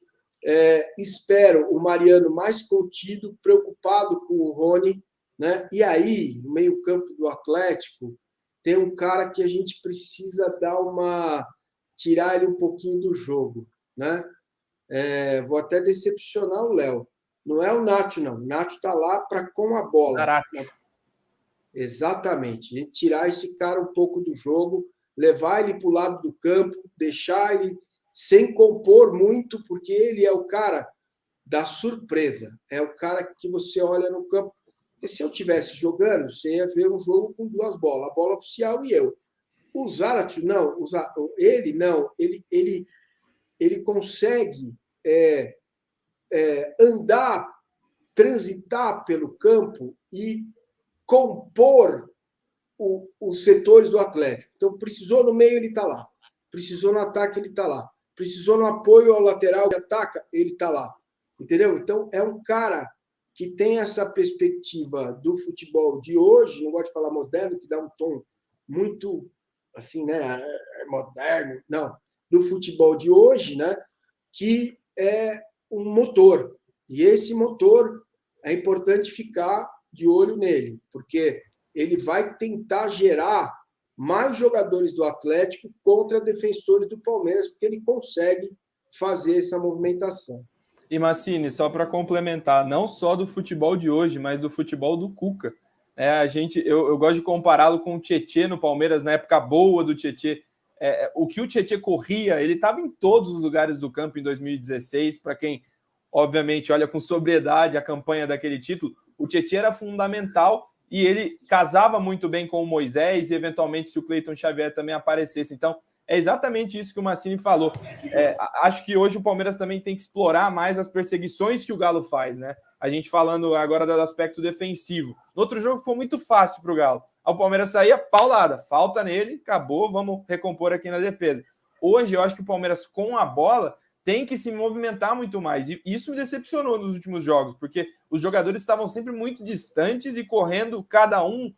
Espero o Mariano mais contido, preocupado com o Rony, né? E aí, no meio-campo do Atlético, tem um cara que a gente precisa tirar ele um pouquinho do jogo, né? Vou até decepcionar o Léo. Não é o Nacho, não. O Nacho está lá para com a bola. Caraca. Exatamente. A gente tirar esse cara um pouco do jogo, levar ele para o lado do campo, deixar ele sem compor muito, porque ele é o cara da surpresa. É o cara que você olha no campo. Porque se eu estivesse jogando, você ia ver um jogo com duas bolas, a bola oficial e eu. O Zaratio, não. Ele não. Ele consegue andar, transitar pelo campo e compor os setores do Atlético. Então, precisou no meio, ele está lá. Precisou no ataque, ele está lá. Precisou no apoio ao lateral que ataca, ele está lá. Entendeu? Então, é um cara que tem essa perspectiva do futebol de hoje, não gosto de falar moderno, que dá um tom muito, assim, né, moderno, não, do futebol de hoje, né, que é um motor. E esse motor é importante ficar de olho nele, porque ele vai tentar gerar mais jogadores do Atlético contra defensores do Palmeiras, porque ele consegue fazer essa movimentação. E Massini, só para complementar, não só do futebol de hoje, mas do futebol do Cuca. Eu gosto de compará-lo com o Tietê no Palmeiras, na época boa do Tietê. O que o Tietê corria, ele estava em todos os lugares do campo em 2016. Para quem, obviamente, olha com sobriedade a campanha daquele título, o Tietê era fundamental e ele casava muito bem com o Moisés e, eventualmente, se o Cleiton Xavier também aparecesse. Então, é exatamente isso que o Massini falou. Acho que hoje o Palmeiras também tem que explorar mais as perseguições que o Galo faz, né? A gente falando agora do aspecto defensivo. No outro jogo foi muito fácil para o Galo. O Palmeiras saía paulada, falta nele, acabou, vamos recompor aqui na defesa. Hoje eu acho que o Palmeiras com a bola tem que se movimentar muito mais. E isso me decepcionou nos últimos jogos, porque os jogadores estavam sempre muito distantes e correndo cada um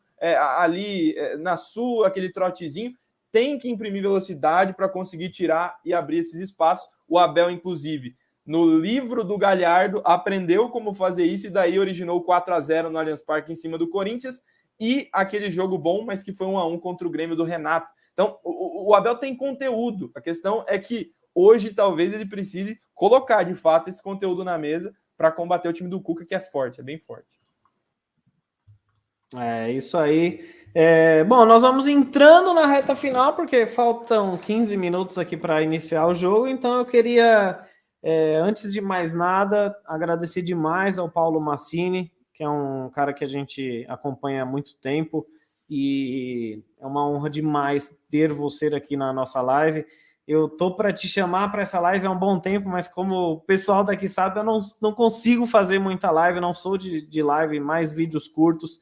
ali na sua, aquele trotezinho. Tem que imprimir velocidade para conseguir tirar e abrir esses espaços. O Abel, inclusive, no livro do Galhardo, aprendeu como fazer isso e daí originou o 4-0 no Allianz Parque em cima do Corinthians e aquele jogo bom, mas que foi 1-1 contra o Grêmio do Renato. Então, o Abel tem conteúdo. A questão é que hoje talvez ele precise colocar, de fato, esse conteúdo na mesa para combater o time do Cuca, que é forte, é bem forte. É isso aí. Bom, nós vamos entrando na reta final, porque faltam 15 minutos aqui para iniciar o jogo, então eu queria, antes de mais nada, agradecer demais ao Paulo Massini, que é um cara que a gente acompanha há muito tempo, e é uma honra demais ter você aqui na nossa live. Eu tô para te chamar para essa live há um bom tempo, mas como o pessoal daqui sabe, eu não consigo fazer muita live, eu não sou de live, mais vídeos curtos.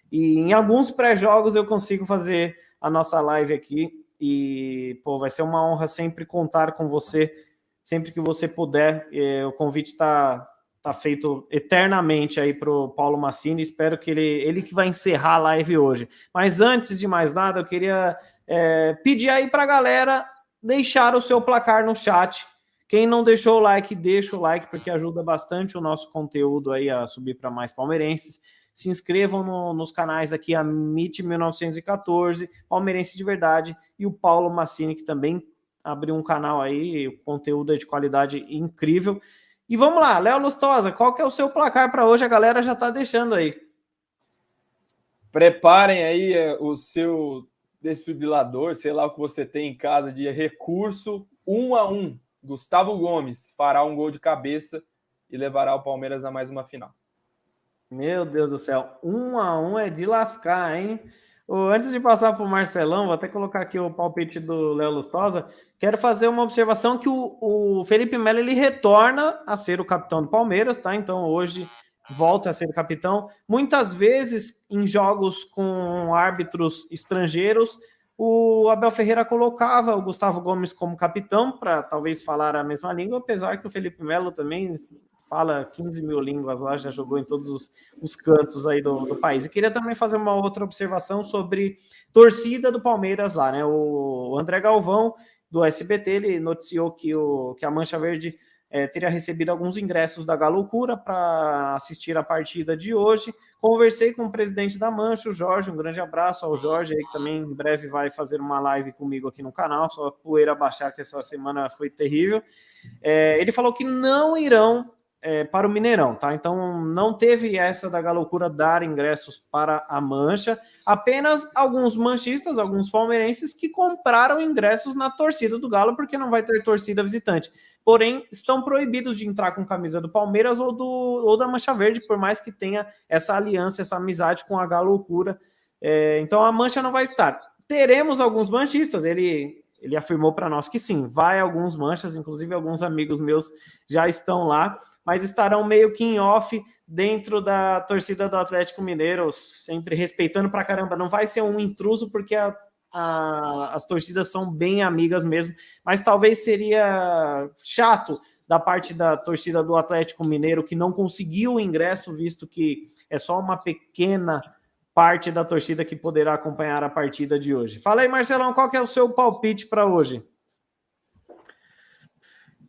E em alguns pré-jogos eu consigo fazer a nossa live aqui. E, vai ser uma honra sempre contar com você, sempre que você puder. O convite está feito eternamente aí para o Paulo Massini. Espero que ele que vai encerrar a live hoje. Mas antes de mais nada, eu queria pedir aí para a galera deixar o seu placar no chat. Quem não deixou o like, deixa o like, porque ajuda bastante o nosso conteúdo aí a subir para mais palmeirenses. Se inscrevam nos canais aqui, a MIT 1914, Palmeirense de Verdade, e o Paulo Massini, que também abriu um canal aí, o conteúdo é de qualidade incrível. E vamos lá, Léo Lustosa, qual que é o seu placar para hoje? A galera já está deixando aí. Preparem aí o seu desfibrilador, sei lá o que você tem em casa, de recurso 1-1. Gustavo Gomes fará um gol de cabeça e levará o Palmeiras a mais uma final. Meu Deus do céu, 1-1 é de lascar, hein? Antes de passar para o Marcelão, vou até colocar aqui o palpite do Léo Lustosa. Quero fazer uma observação que o Felipe Melo ele retorna a ser o capitão do Palmeiras, tá? Então hoje volta a ser capitão. Muitas vezes em jogos com árbitros estrangeiros, o Abel Ferreira colocava o Gustavo Gomes como capitão para talvez falar a mesma língua, apesar que o Felipe Melo também fala 15 mil línguas lá, já jogou em todos os cantos aí do país. E queria também fazer uma outra observação sobre torcida do Palmeiras lá, né? O André Galvão, do SBT, ele noticiou que a Mancha Verde teria recebido alguns ingressos da Galoucura para assistir a partida de hoje. Conversei com o presidente da Mancha, o Jorge, um grande abraço ao Jorge, aí, que também em breve vai fazer uma live comigo aqui no canal, só poeira baixar, que essa semana foi terrível. Ele falou que não irão para o Mineirão, tá? Então não teve essa da Galoucura dar ingressos para a Mancha, apenas alguns manchistas, alguns palmeirenses que compraram ingressos na torcida do Galo, porque não vai ter torcida visitante. porém estão proibidos de entrar com camisa do Palmeiras ou da Mancha Verde, por mais que tenha essa aliança, essa amizade com a Galoucura. Então a Mancha não vai estar. Teremos alguns manchistas, ele afirmou para nós que sim, vai alguns manchas, inclusive alguns amigos meus já estão lá, mas estarão meio que em off dentro da torcida do Atlético Mineiro, sempre respeitando pra caramba. Não vai ser um intruso, porque as torcidas são bem amigas mesmo, mas talvez seria chato da parte da torcida do Atlético Mineiro, que não conseguiu o ingresso, visto que é só uma pequena parte da torcida que poderá acompanhar a partida de hoje. Fala aí, Marcelão, qual que é o seu palpite para hoje?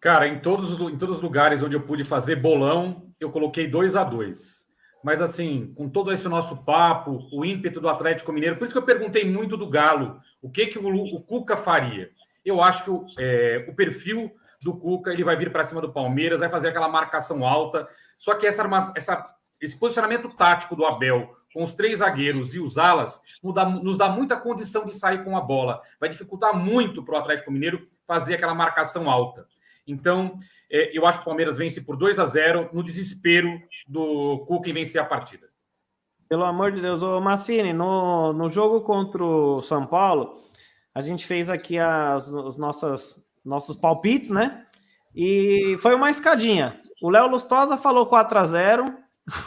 Cara, em todos os lugares onde eu pude fazer bolão, eu coloquei 2-2. Mas, assim, com todo esse nosso papo, o ímpeto do Atlético Mineiro, por isso que eu perguntei muito do Galo, o que o Cuca faria. Eu acho que o perfil do Cuca, ele vai vir para cima do Palmeiras, vai fazer aquela marcação alta, só que esse posicionamento tático do Abel, com os 3 zagueiros e os alas, nos dá muita condição de sair com a bola. Vai dificultar muito para o Atlético Mineiro fazer aquela marcação alta. Então, eu acho que o Palmeiras vence por 2-0, no desespero do Cuca em vencer a partida. Pelo amor de Deus, ô Massini, no jogo contra o São Paulo, a gente fez aqui os nossos palpites, né? E foi uma escadinha. O Léo Lustosa falou 4-0,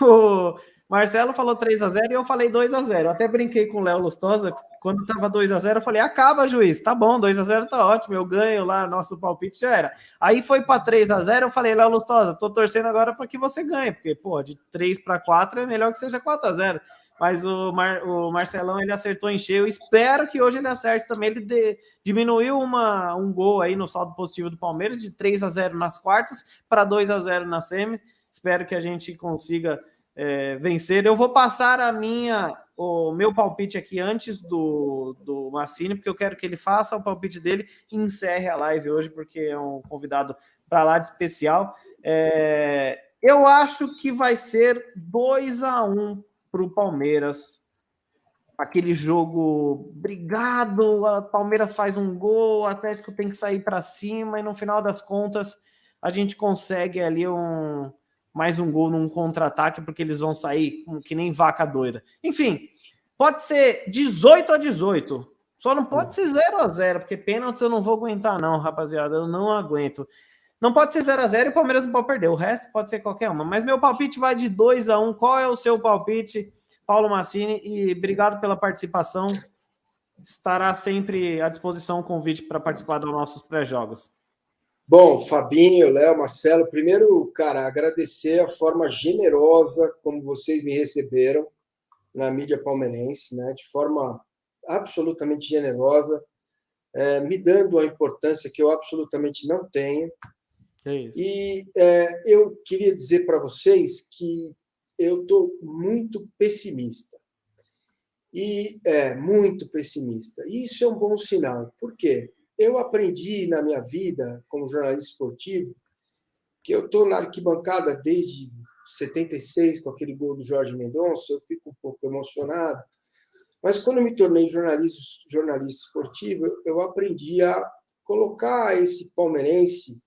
o Marcelo falou 3-0 e eu falei 2-0. Até brinquei com o Léo Lustosa, quando estava 2-0, eu falei, acaba, juiz, tá bom, 2-0 tá ótimo, eu ganho lá, nosso palpite já era. Aí foi para 3-0, eu falei, Léo Lustosa, tô torcendo agora para que você ganhe, porque, pô, de 3-4 é melhor que seja 4-0. Mas o Marcelão, ele acertou em cheio, espero que hoje ele acerte também, ele diminuiu um gol aí no saldo positivo do Palmeiras, de 3-0 nas quartas para 2-0 na semi, espero que a gente consiga vencer. Eu vou passar o meu palpite aqui antes do Massini, porque eu quero que ele faça o palpite dele e encerre a live hoje, porque é um convidado para lá de especial. Eu acho que vai ser 2-1 para o Palmeiras. Aquele jogo brigado, o Palmeiras faz um gol, o Atlético tem que sair para cima e no final das contas a gente consegue ali mais um gol num contra-ataque, porque eles vão sair que nem vaca doida. Enfim, pode ser 18-18. Só não pode ser 0-0, porque pênalti eu não vou aguentar não, rapaziada. Eu não aguento. Não pode ser 0-0 e o Palmeiras não pode perder. O resto pode ser qualquer uma. Mas meu palpite vai de 2-1. Qual é o seu palpite, Paulo Massini? E obrigado pela participação. Estará sempre à disposição o convite para participar dos nossos pré-jogos. Bom, Fabinho, Léo, Marcelo, primeiro, cara, agradecer a forma generosa como vocês me receberam na mídia palmeirense, né? De forma absolutamente generosa, me dando a importância que eu absolutamente não tenho. É isso. E eu queria dizer para vocês que eu estou muito pessimista. Muito pessimista. E isso é um bom sinal. Por quê? Eu aprendi na minha vida, como jornalista esportivo, que eu estou na arquibancada desde 76, com aquele gol do Jorge Mendonça, eu fico um pouco emocionado. Mas quando eu me tornei jornalista esportivo, eu aprendi a colocar esse palmeirense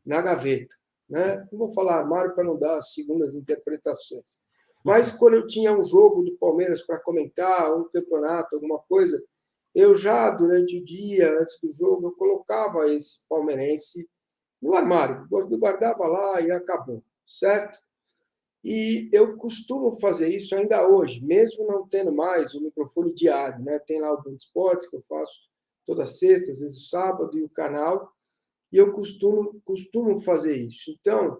na gaveta, né? Não vou falar armário para não dar segundas interpretações. Mas quando eu tinha um jogo do Palmeiras para comentar, um campeonato, alguma coisa, eu já, durante o dia, antes do jogo, eu colocava esse palmeirense no armário, eu guardava lá e acabou, certo? E eu costumo fazer isso ainda hoje, mesmo não tendo mais o microfone diário, né? Tem lá o Band Esportes, que eu faço toda sexta, às vezes sábado, e o canal, e eu costumo fazer isso. Então,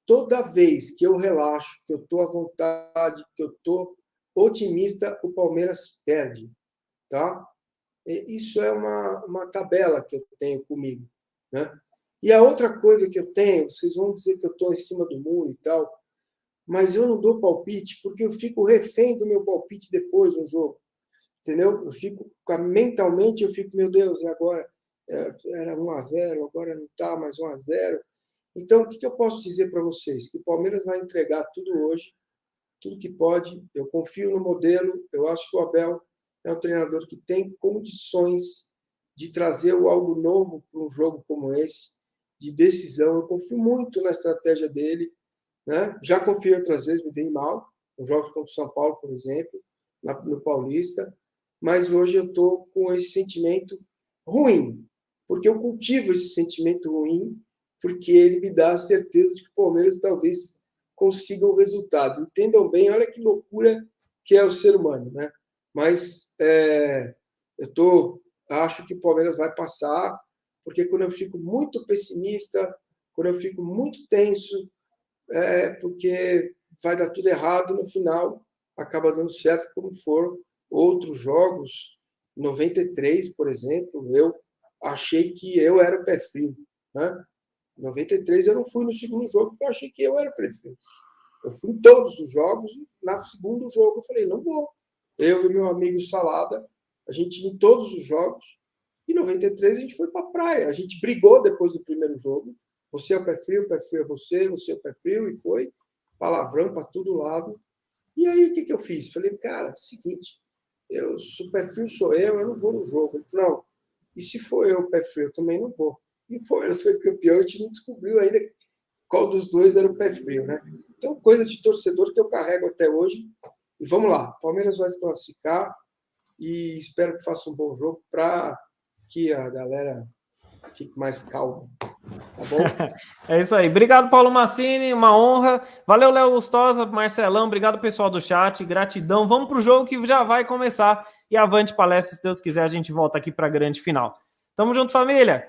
toda vez que eu relaxo, que eu estou à vontade, que eu estou otimista, o Palmeiras perde, tá? Isso é uma tabela que eu tenho comigo, né? E a outra coisa que eu tenho, vocês vão dizer que eu estou em cima do muro e tal, mas eu não dou palpite porque eu fico refém do meu palpite depois do jogo, entendeu? Eu fico, mentalmente, eu fico, meu Deus, e agora era 1-0, agora não está mais 1-0. Então, o que eu posso dizer para vocês? Que o Palmeiras vai entregar tudo hoje, tudo que pode. Eu confio no modelo, eu acho que o Abel é um treinador que tem condições de trazer algo novo para um jogo como esse. de decisão. Eu confio muito na estratégia dele, né? Já confiei outras vezes, me dei mal, nos jogos contra o São Paulo, por exemplo, no Paulista, mas hoje eu estou com esse sentimento ruim, porque eu cultivo esse sentimento ruim, porque ele me dá a certeza de que o Palmeiras talvez consiga o resultado. Entendam bem, olha que loucura que é o ser humano, né? Mas acho que o Palmeiras vai passar, porque quando eu fico muito pessimista, quando eu fico muito tenso, porque vai dar tudo errado, no final acaba dando certo, como foram outros jogos. 93, por exemplo, eu achei que eu era o pé frio, né? 93 eu não fui no segundo jogo, porque eu achei que eu era o pé frio. Eu fui em todos os jogos, e no segundo jogo eu falei, não vou. Eu e meu amigo Salada, a gente ia em todos os jogos, e em 93 a gente foi para a praia. A gente brigou depois do primeiro jogo. Você é o pé frio é você é o pé frio, e foi palavrão para todo lado. E aí, o que eu fiz? Falei, cara, seguinte, o pé frio sou eu não vou no jogo. Ele falou, não, e se for eu o pé frio, eu também não vou. E o Palmeiras foi campeão, a gente não descobriu ainda qual dos dois era o pé frio, né? Então, coisa de torcedor que eu carrego até hoje. E vamos lá, o Palmeiras vai se classificar e espero que faça um bom jogo para que a galera fique mais calma. Tá bom? É isso aí. Obrigado, Paulo Massini, uma honra. Valeu, Léo Gustosa, Marcelão, obrigado, pessoal do chat, gratidão. Vamos para o jogo que já vai começar. E avante palestra, se Deus quiser, a gente volta aqui para a grande final. Tamo junto, família!